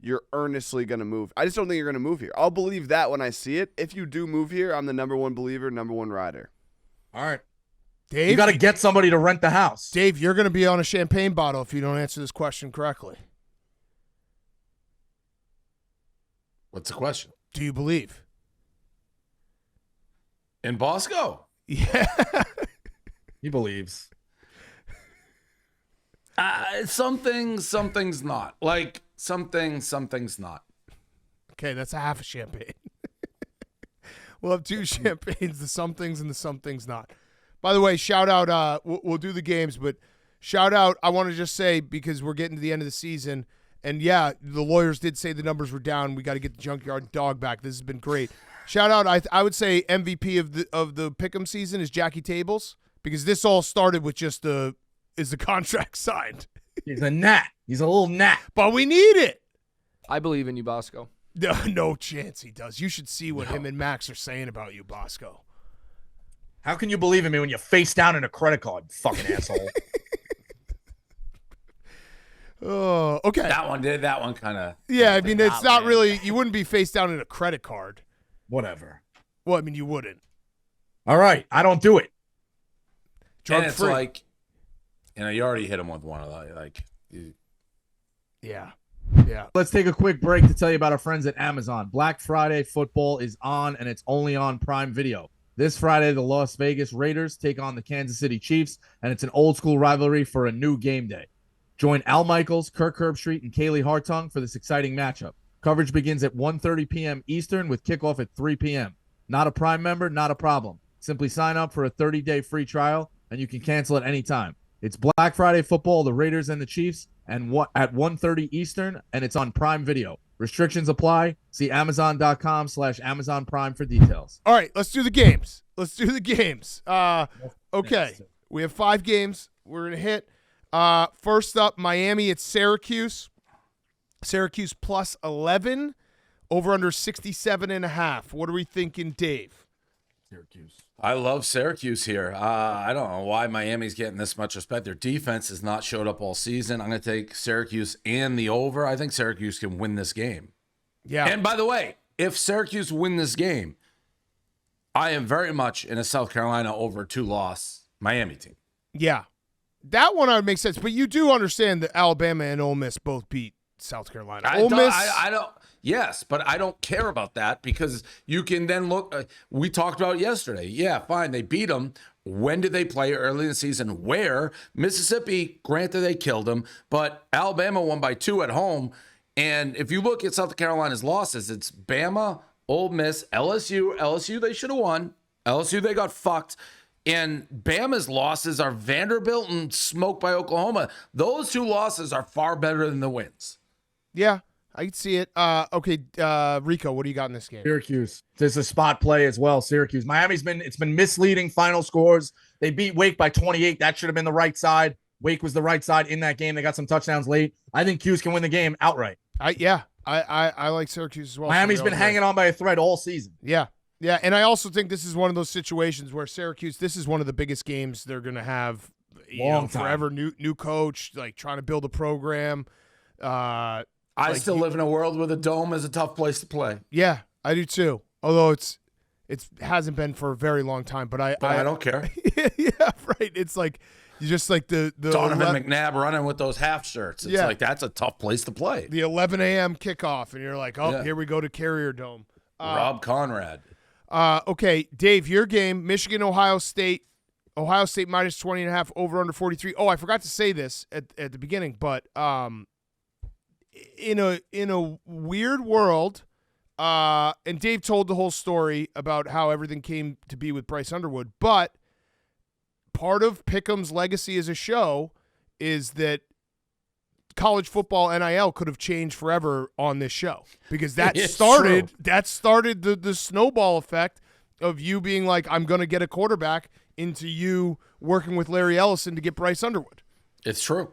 you're earnestly going to move. I just don't think you're going to move here. I'll believe that when I see it. If you do move here, I'm the #1 believer, #1 rider. All right. Dave, You got to get somebody to rent the house. Dave, you're going to be on a champagne bottle if you don't answer this question correctly. What's the question? Do you believe? In Bosco? Yeah. He believes. Some things not. Like some things not. Okay, that's a half a champagne. We'll have 2 champagnes, the some things and the some things not. By the way, shout out, we'll do the games, but shout out, I want to just say, because we're getting to the end of the season, and yeah, the lawyers did say the numbers were down. We got to get the junkyard dog back. This has been great. Shout out, I would say MVP of the Pick'em season is Jackie Tables, because this all started with just is the contract signed. He's a gnat. He's a little gnat. But we need it. I believe in you, Bosco. No chance he does. You should see what him and Max are saying about you, Bosco. How can you believe in me when you face down in a credit card, fucking asshole? Oh, okay. That one kind of. Yeah, I mean, it's not really, you wouldn't be face down in a credit card. Whatever. Well, I mean, you wouldn't. All right. I don't do it. Drug And it's free. like, you already hit him with one of the, like. Yeah. Yeah. Let's take a quick break to tell you about our friends at Amazon. Black Friday football is on, and it's only on Prime Video. This Friday, the Las Vegas Raiders take on the Kansas City Chiefs, and it's an old-school rivalry for a new game day. Join Al Michaels, Kirk Herbstreit, and Kaylee Hartung for this exciting matchup. Coverage begins at 1:30 p.m. Eastern with kickoff at 3 p.m. Not a Prime member? Not a problem. Simply sign up for a 30-day free trial, and you can cancel at any time. It's Black Friday football, the Raiders and the Chiefs, and at 1:30 Eastern, and it's on Prime Video. Restrictions apply. See Amazon.com/Amazon Prime for details. All right, let's do the games. Okay, we have 5 games we're going to hit. First up, Miami at Syracuse. Syracuse plus 11, over under 67.5. What are we thinking, Dave? Syracuse. I love Syracuse here. I don't know why Miami's getting this much respect. Their defense has not showed up all season. I'm going to take Syracuse and the over. I think Syracuse can win this game. Yeah. And by the way, if Syracuse win this game, I am very much in a South Carolina over 2-loss Miami team. Yeah. That one would make sense, but you do understand that Alabama and Ole Miss both beat South Carolina. I don't. Yes, but I don't care about that because you can then look. We talked about it yesterday. Yeah, fine. They beat them. When did they play early in the season? Where? Mississippi, granted, they killed them, but Alabama won by 2 at home. And if you look at South Carolina's losses, it's Bama, Ole Miss, LSU. LSU, they should have won. LSU, they got fucked. And Bama's losses are Vanderbilt and smoked by Oklahoma. Those 2 losses are far better than the wins. Yeah, I can see it. Okay, Rico, what do you got in this game? Syracuse. There's a spot play as well. Syracuse. Miami's been misleading final scores. They beat Wake by 28. That should have been the right side. Wake was the right side in that game. They got some touchdowns late. I think Cuse can win the game outright. I like Syracuse as well. Miami's been hanging on by a thread all season. Yeah. Yeah, and I also think this is one of those situations where Syracuse, this is one of the biggest games they're going to have forever. New coach, like trying to build a program. I still live in a world where the Dome is a tough place to play. Yeah, I do too. Although it hasn't been for a very long time, but I don't care. Yeah, right. It's like you just like the Donovan McNabb running with those half shirts. It's like that's a tough place to play. The 11 a.m. kickoff, and you're like, here we go to Carrier Dome. Rob Conrad. Okay, Dave, your game, Michigan, Ohio State. Ohio State minus 20.5, over under 43. Oh, I forgot to say this at the beginning, but in a weird world, and Dave told the whole story about how everything came to be with Bryce Underwood, but part of Pick'em's legacy as a show is that college football NIL could have changed forever on this show, because that started the snowball effect of you being like, I'm going to get a quarterback, into you working with Larry Ellison to get Bryce Underwood. It's true.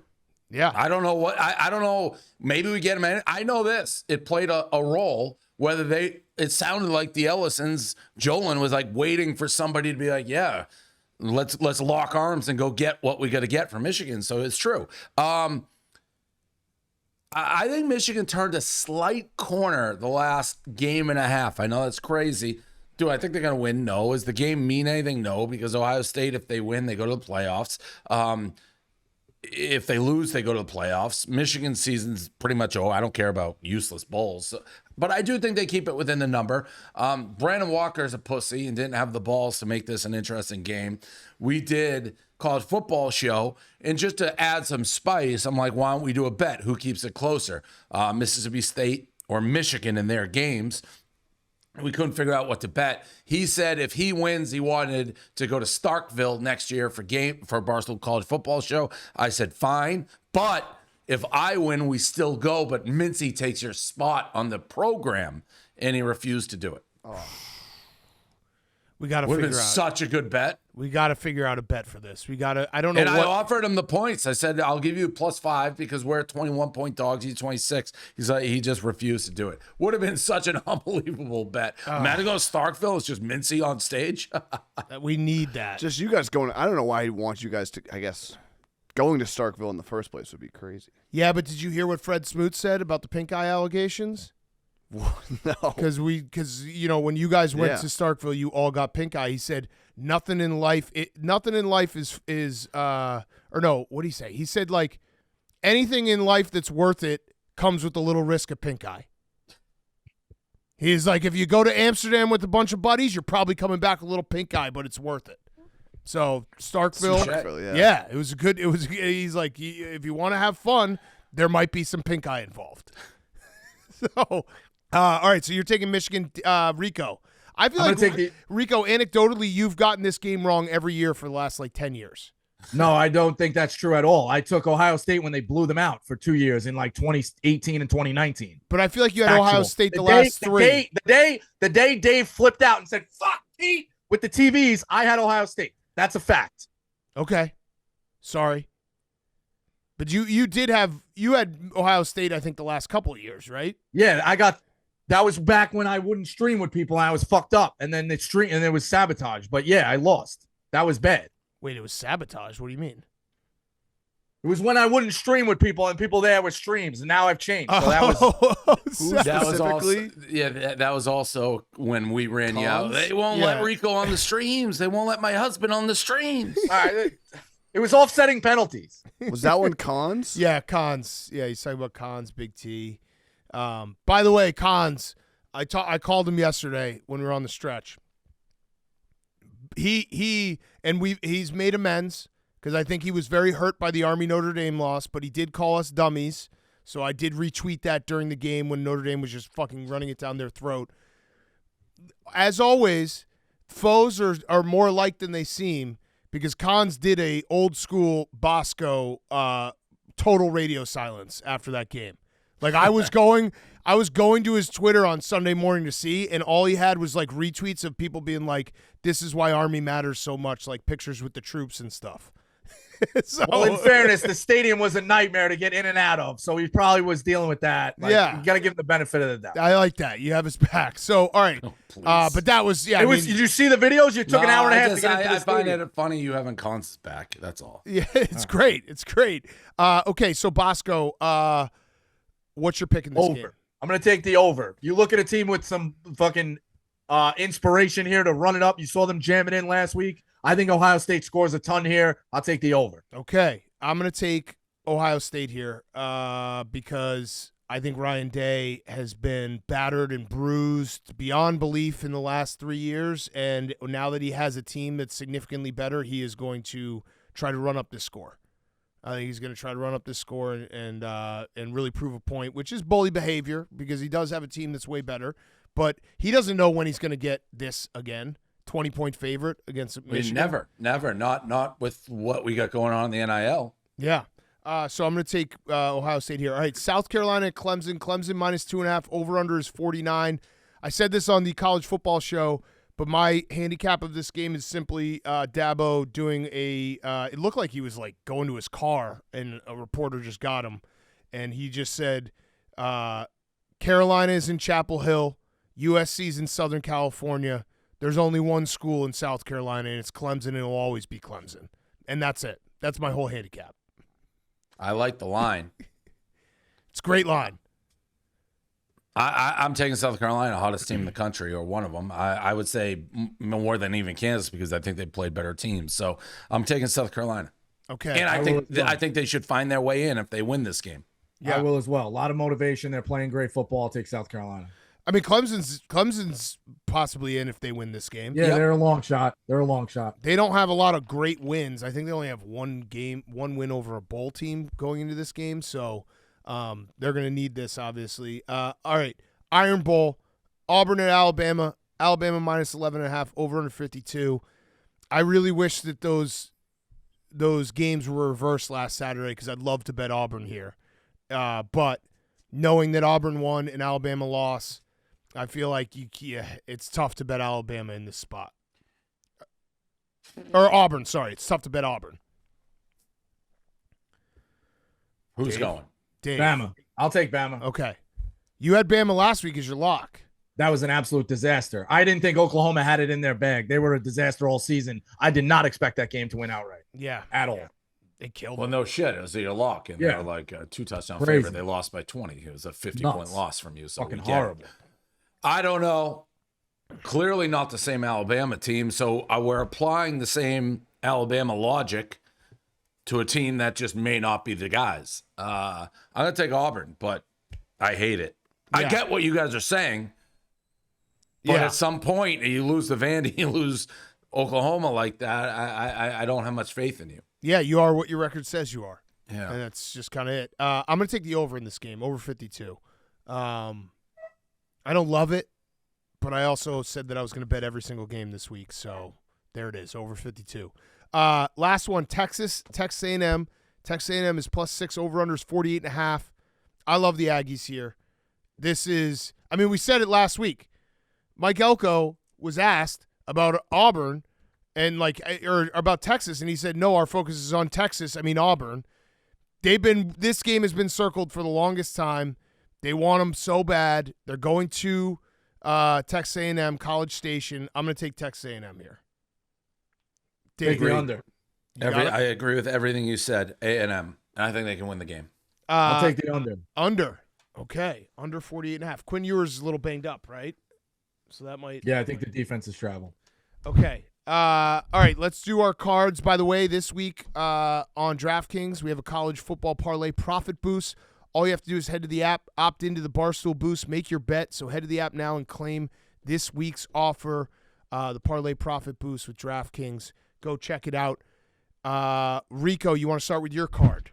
Yeah. I don't know what I don't know. Maybe we get him in. I know this. It played a role. Whether it sounded like the Ellisons, Jolin was like waiting for somebody to be like, yeah, let's lock arms and go get what we got to get from Michigan. So it's true. I think Michigan turned a slight corner the last game and a half. I know that's crazy. Do I think they're going to win? No. Does the game mean anything? No, because Ohio State, if they win, they go to the playoffs. If they lose, they go to the playoffs. Michigan's season's pretty much, I don't care about useless bowls. But I do think they keep it within the number. Brandon Walker's a pussy and didn't have the balls to make this an interesting game. We did college football show, and just to add some spice, I'm like, why don't we do a bet? Who keeps it closer? Mississippi State or Michigan in their games. We couldn't figure out what to bet. He said if he wins, he wanted to go to Starkville next year for Barstool College Football Show. I said, fine. But if I win, we still go. But Mincy takes your spot on the program. And he refused to do it. Oh. We got to figure out. Would have been out. such a good bet. We got to figure out a bet for this. We got to, I don't know. And I offered him the points. I said, I'll give you +5 because we're 21-point dogs. He's 26. He's like, he just refused to do it. Would have been such an unbelievable bet. Imagine to go to Starkville. It's just Mincy on stage. We need that. Just you guys going. I don't know why he wants you guys to, I guess, going to Starkville in the first place would be crazy. Yeah, but did you hear what Fred Smoot said about the pink eye allegations? No. Because when you guys went to Starkville, you all got pink eye. He said nothing in life is or no, what did he say? He said like anything in life that's worth it comes with a little risk of pink eye. He's like, if you go to Amsterdam with a bunch of buddies, you're probably coming back a little pink eye, but it's worth it. So Starkville, yeah, it was good. He's like, if you want to have fun, there might be some pink eye involved. So, all right. So you're taking Michigan, Rico. I feel like Rico, anecdotally, you've gotten this game wrong every year for the last 10 years. No, I don't think that's true at all. I took Ohio State when they blew them out for 2 years in 2018 and 2019. But I feel like you had Ohio State last three. The day Dave flipped out and said, fuck me, with the TVs, I had Ohio State. That's a fact. Okay. Sorry. But you had Ohio State, I think, the last couple of years, right? Yeah, that was back when I wouldn't stream with people and I was fucked up. And then it was sabotage. But yeah, I lost. That was bad. Wait, it was sabotage? What do you mean? It was when I wouldn't stream with people and people there with streams, and now I've changed. So that was that was also when we ran you out. They won't let Rico on the streams. They won't let my husband on the streams. All right. It was offsetting penalties. Was that one Cons? Yeah, Cons. Yeah, he's talking about Cons, Big T. By the way, Cons, I called him yesterday when we were on the stretch. He's made amends because I think he was very hurt by the Army Notre Dame loss, but he did call us dummies. So I did retweet that during the game when Notre Dame was just fucking running it down their throat. As always, foes are more alike than they seem because Cons did a old school Bosco total radio silence after that game. Like I was going to his Twitter on Sunday morning to see, and all he had was retweets of people being like, "This is why Army matters so much," like pictures with the troops and stuff. So, well, in fairness, the stadium was a nightmare to get in and out of, so he probably was dealing with that. You got to give him the benefit of the doubt. I like that. You have his back. So, all right. But that was, Did you see the videos? You took an hour and a half to get into the stadium. Find it funny you having Cons back. That's all. Yeah, it's great. It's great. Okay, so Bosco, what's your pick in this game? I'm going to take the over. You look at a team with some fucking inspiration here to run it up. You saw them jamming in last week. I think Ohio State scores a ton here. I'll take the over. Okay. I'm going to take Ohio State here because I think Ryan Day has been battered and bruised beyond belief in the last 3 years. And now that he has a team that's significantly better, he is going to try to run up this score. I think he's going to try to run up this score and really prove a point, which is bully behavior because he does have a team that's way better. But he doesn't know when he's going to get this again. 20-point favorite against I mean, Michigan. never. Not with what we got going on in the NIL. Yeah. So I'm going to take Ohio State here. All right, South Carolina at Clemson. Clemson minus 2.5. Over-under is 49. I said this on the college football show, but my handicap of this game is simply Dabo doing it looked like he was like going to his car, and a reporter just got him, and he just said, Carolina is in Chapel Hill, USC's in Southern California. There's only one school in South Carolina, and it's Clemson, and it'll always be Clemson. And that's it. That's my whole handicap. I like the line. It's a great line. I'm taking South Carolina, hottest team in the country, or one of them. I would say more than even Kansas, because I think they played better teams. So I'm taking South Carolina. Okay. And I think they should find their way in if they win this game. Yeah, I will as well. A lot of motivation. They're playing great football. I'll take South Carolina. I mean, Clemson's possibly in if they win this game. Yeah, They're a long shot. They don't have a lot of great wins. I think they only have one win over a bowl team going into this game. So they're going to need this, obviously. All right, Iron Bowl, Auburn at Alabama. Alabama minus 11.5, over under 52. I really wish that those games were reversed last Saturday, because I'd love to bet Auburn here. But knowing that Auburn won and Alabama lost, I feel like it's tough to bet Alabama in this spot. Or Auburn, sorry. It's tough to bet Auburn. Who's going? Dave. Bama. I'll take Bama. Okay. You had Bama last week as your lock. That was an absolute disaster. I didn't think Oklahoma had it in their bag. They were a disaster all season. I did not expect that game to win outright. Yeah. At all. They killed Well, them. no shit. It was your lock, and they're like a 2-touchdown Crazy. favorite. They lost by 20. It was a 50-point loss from you. So Fucking we get it. horrible. I don't know. Clearly not the same Alabama team. So we're applying the same Alabama logic to a team that just may not be the guys. I'm going to take Auburn, but I hate it. I get what you guys are saying. But at some point, you lose the Vandy, you lose Oklahoma like that. I don't have much faith in you. Yeah, you are what your record says you are. Yeah. And that's just kind of it. I'm going to take the over in this game, over 52. I don't love it, but I also said that I was going to bet every single game this week. So there it is, over 52. Last one, Texas A&M. Texas A&M is +6, over-under is 48.5. I love the Aggies here. We said it last week. Mike Elko was asked about Auburn and or about Texas, and he said, no, our focus is on Auburn. This game has been circled for the longest time. They want them so bad. They're going to Texas A&M, College Station. I'm going to take Texas A&M here. Take the under. I agree with everything you said, A&M, and I think they can win the game. I'll take the under. Under. Okay. Under 48.5. Quinn Ewers is a little banged up, right? So that might. Yeah, I think the defense is travel. Okay. All right, let's do our cards. By the way, this week on DraftKings, we have a college football parlay profit boost. All you have to do is head to the app, opt into the Barstool Boost, make your bet. So head to the app now and claim this week's offer, the parlay profit boost with DraftKings. Go check it out. Rico, you want to start with your card?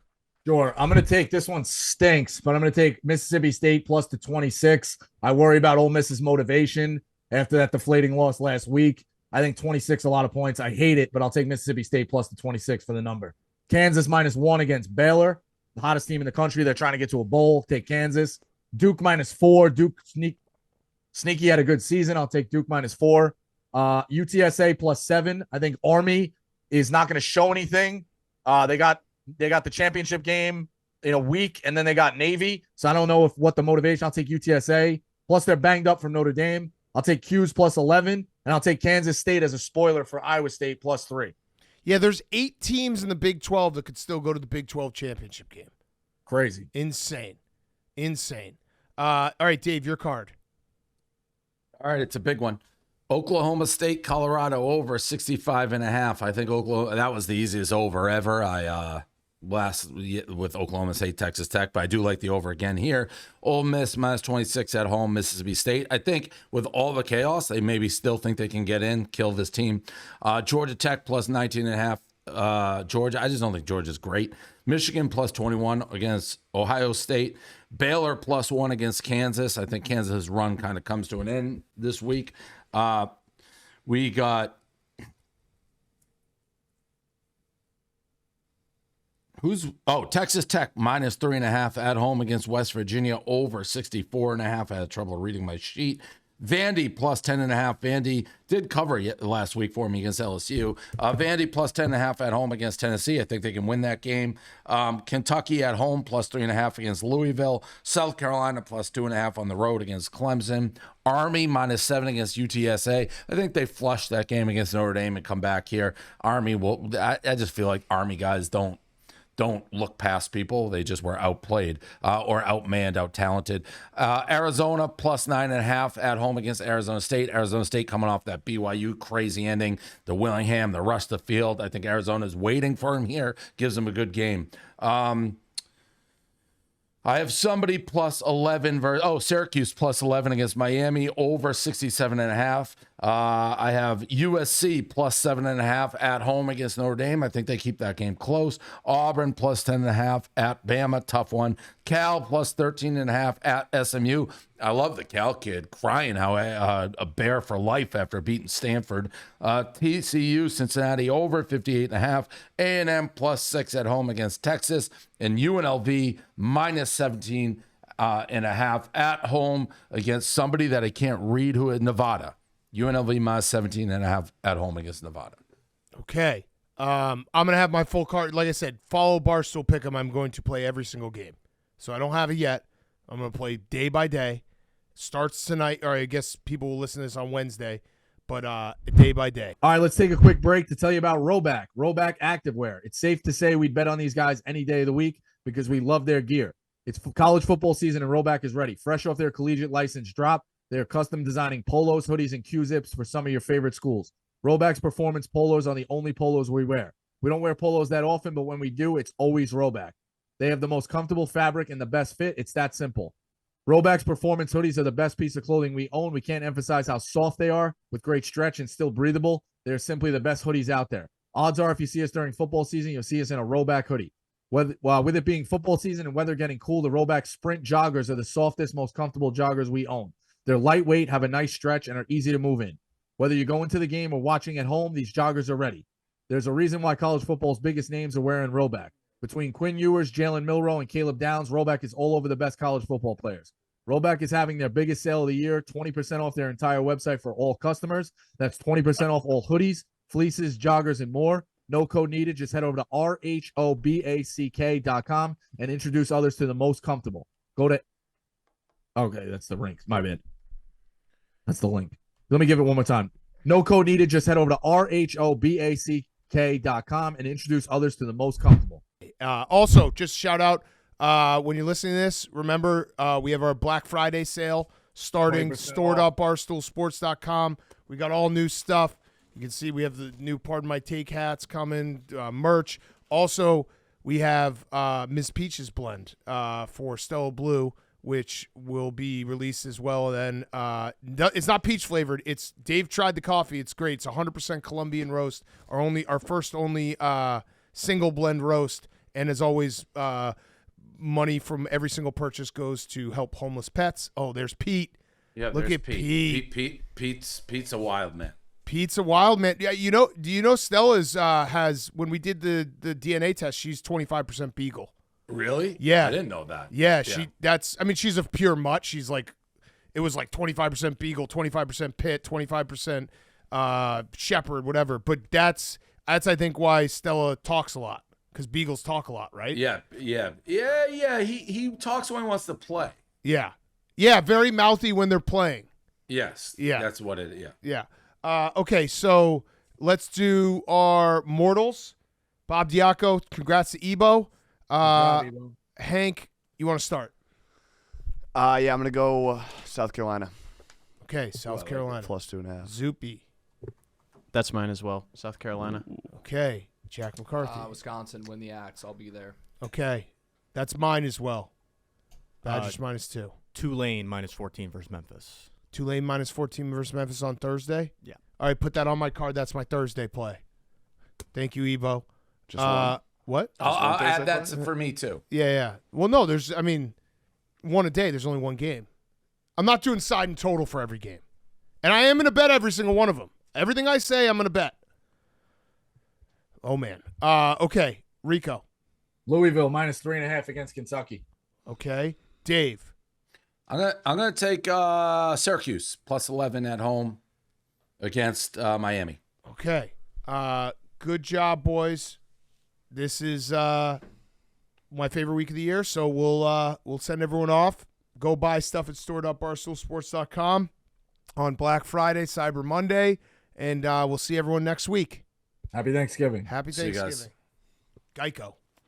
Sure. I'm going to take this one stinks, but I'm going to take Mississippi State plus the 26. I worry about Ole Miss's motivation after that deflating loss last week. I think 26 a lot of points. I hate it, but I'll take Mississippi State plus the 26 for the number. Kansas -1 against Baylor, the hottest team in the country. They're trying to get to a bowl. Take Kansas. Duke -4. Duke sneaky had a good season. I'll take Duke -4. UTSA +7. I think Army is not going to show anything. They got the championship game in a week, and then they got Navy. So I don't know what the motivation. I'll take UTSA. Plus they're banged up from Notre Dame. I'll take Q's +11, and I'll take Kansas State as a spoiler for Iowa State +3. Yeah, there's 8 teams in the Big 12 that could still go to the Big 12 championship game. Crazy. Insane. All right, Dave, your card. All right, it's a big one. Oklahoma State, Colorado over 65.5. I think Oklahoma, that was the easiest over ever. Last with Oklahoma State, Texas Tech, but I do like the over again here. Ole Miss -26 at home, Mississippi State. I think with all the chaos, they maybe still think they can get in, kill this team. Georgia Tech +19.5. Georgia, I just don't think Georgia's great. Michigan +21 against Ohio State. Baylor +1 against Kansas. I think Kansas' run kind of comes to an end this week. We got Texas Tech minus 3.5 at home against West Virginia, over 64.5. I had trouble reading my sheet. Vandy plus 10.5. Vandy did cover last week for me against LSU. Vandy plus 10.5 at home against Tennessee. I think they can win that game. Kentucky at home plus 3.5 against Louisville. South Carolina plus 2.5 on the road against Clemson. Army minus 7 against UTSA. I think they flushed that game against Notre Dame and come back here. Army will. I just feel like Army guys don't look past people. They just were outplayed or outmanned, out-talented. Arizona plus 9.5 at home against Arizona State. Arizona State coming off that BYU crazy ending. The Willingham, the rush the field. I think Arizona's waiting for him here. Gives them a good game. I have somebody plus 11. Syracuse plus 11 against Miami, over 67.5. I have USC plus 7.5 at home against Notre Dame. I think they keep that game close. Auburn plus 10.5 at Bama, tough one. Cal plus 13.5 at SMU. I love the Cal kid crying how a bear for life after beating Stanford. TCU, Cincinnati over 58.5. A&M plus 6 at home against Texas. And UNLV minus 17.5 at home against somebody that I can't read who is Nevada. UNLV minus 17.5 at home against Nevada. Okay. I'm going to have my full card. Like I said, follow Barstool Pick'em. I'm going to play every single game. So I don't have it yet. I'm going to play day by day. Starts tonight, or I guess people will listen to this on Wednesday, but day by day. All right, let's take a quick break to tell you about Roback Activewear. It's safe to say we'd bet on these guys any day of the week because we love their gear. It's college football season and Roback is ready. Fresh off their collegiate license drop, they're custom designing polos, hoodies, and Q-zips for some of your favorite schools. Roback's performance polos are the only polos we wear. We don't wear polos that often, but when we do, it's always Roback. They have the most comfortable fabric and the best fit. It's that simple. Roback's performance hoodies are the best piece of clothing we own. We can't emphasize how soft they are with great stretch and still breathable. They're simply the best hoodies out there. Odds are if you see us during football season, you'll see us in a Roback hoodie. With it being football season and weather getting cool, the Roback Sprint joggers are the softest, most comfortable joggers we own. They're lightweight, have a nice stretch, and are easy to move in. Whether you're going to the game or watching at home, these joggers are ready. There's a reason why college football's biggest names are wearing Roback. Between Quinn Ewers, Jalen Milroe, and Caleb Downs, Roback is all over the best college football players. Roback is having their biggest sale of the year, 20% off their entire website for all customers. That's 20% off all hoodies, fleeces, joggers, and more. No code needed. Just head over to RHOBACK.com and introduce others to the most comfortable. Okay, that's the link. My bad. That's the link. Let me give it one more time. No code needed. Just head over to RHOBACK.com and introduce others to the most comfortable. Also, just shout out, when you're listening to this, remember we have our Black Friday sale starting, stored up, barstoolsports.com. We got all new stuff. You can see we have the new Pardon My Take hats coming, merch. Also, we have Ms. Peach's blend for Stella Blue, which will be released as well. Then it's not peach flavored. It's Dave tried the coffee. It's great. It's 100% Colombian roast. Our first single blend roast. And as always, money from every single purchase goes to help homeless pets. Oh, there's Pete. Yeah, look at Pete. Pete's a wild man. Pete's a wild man. Yeah, do you know Stella's has, when we did the DNA test, she's 25% beagle. Really? Yeah. I didn't know that. Yeah, she's a pure mutt. She's like, it was like 25% beagle, 25% pit, 25% shepherd, whatever. But that's I think why Stella talks a lot, because beagles talk a lot, right? Yeah. He talks when he wants to play. Yeah, very mouthy when they're playing. Yes. Yeah. That's what it is. Yeah. Okay, so let's do our mortals. Bob Diaco, congrats to Ebo. Hank, you want to start? Yeah, I'm going to go South Carolina. Okay, South Carolina. Plus 2.5. Zoopy. That's mine as well. South Carolina. Okay, Jack McCarthy. Wisconsin, win the Axe. I'll be there. Okay, that's mine as well. Badgers -2. Tulane -14 versus Memphis. Tulane -14 versus Memphis on Thursday? Yeah. All right, put that on my card. That's my Thursday play. Thank you, Ebo. Just one. What? I'll add that for me too. Yeah. Well, no, one a day. There's only one game. I'm not doing side and total for every game. And I am going to bet every single one of them. Everything I say, I'm going to bet. Oh, man. Okay, Rico. Louisville minus 3.5 against Kentucky. Okay, Dave. I'm gonna take Syracuse plus 11 at home against Miami. Okay. Good job, boys. This is my favorite week of the year, so we'll send everyone off. Go buy stuff at store.barstoolsports.com on Black Friday, Cyber Monday, and we'll see everyone next week. Happy Thanksgiving. Happy See you guys. Thanksgiving. Geico.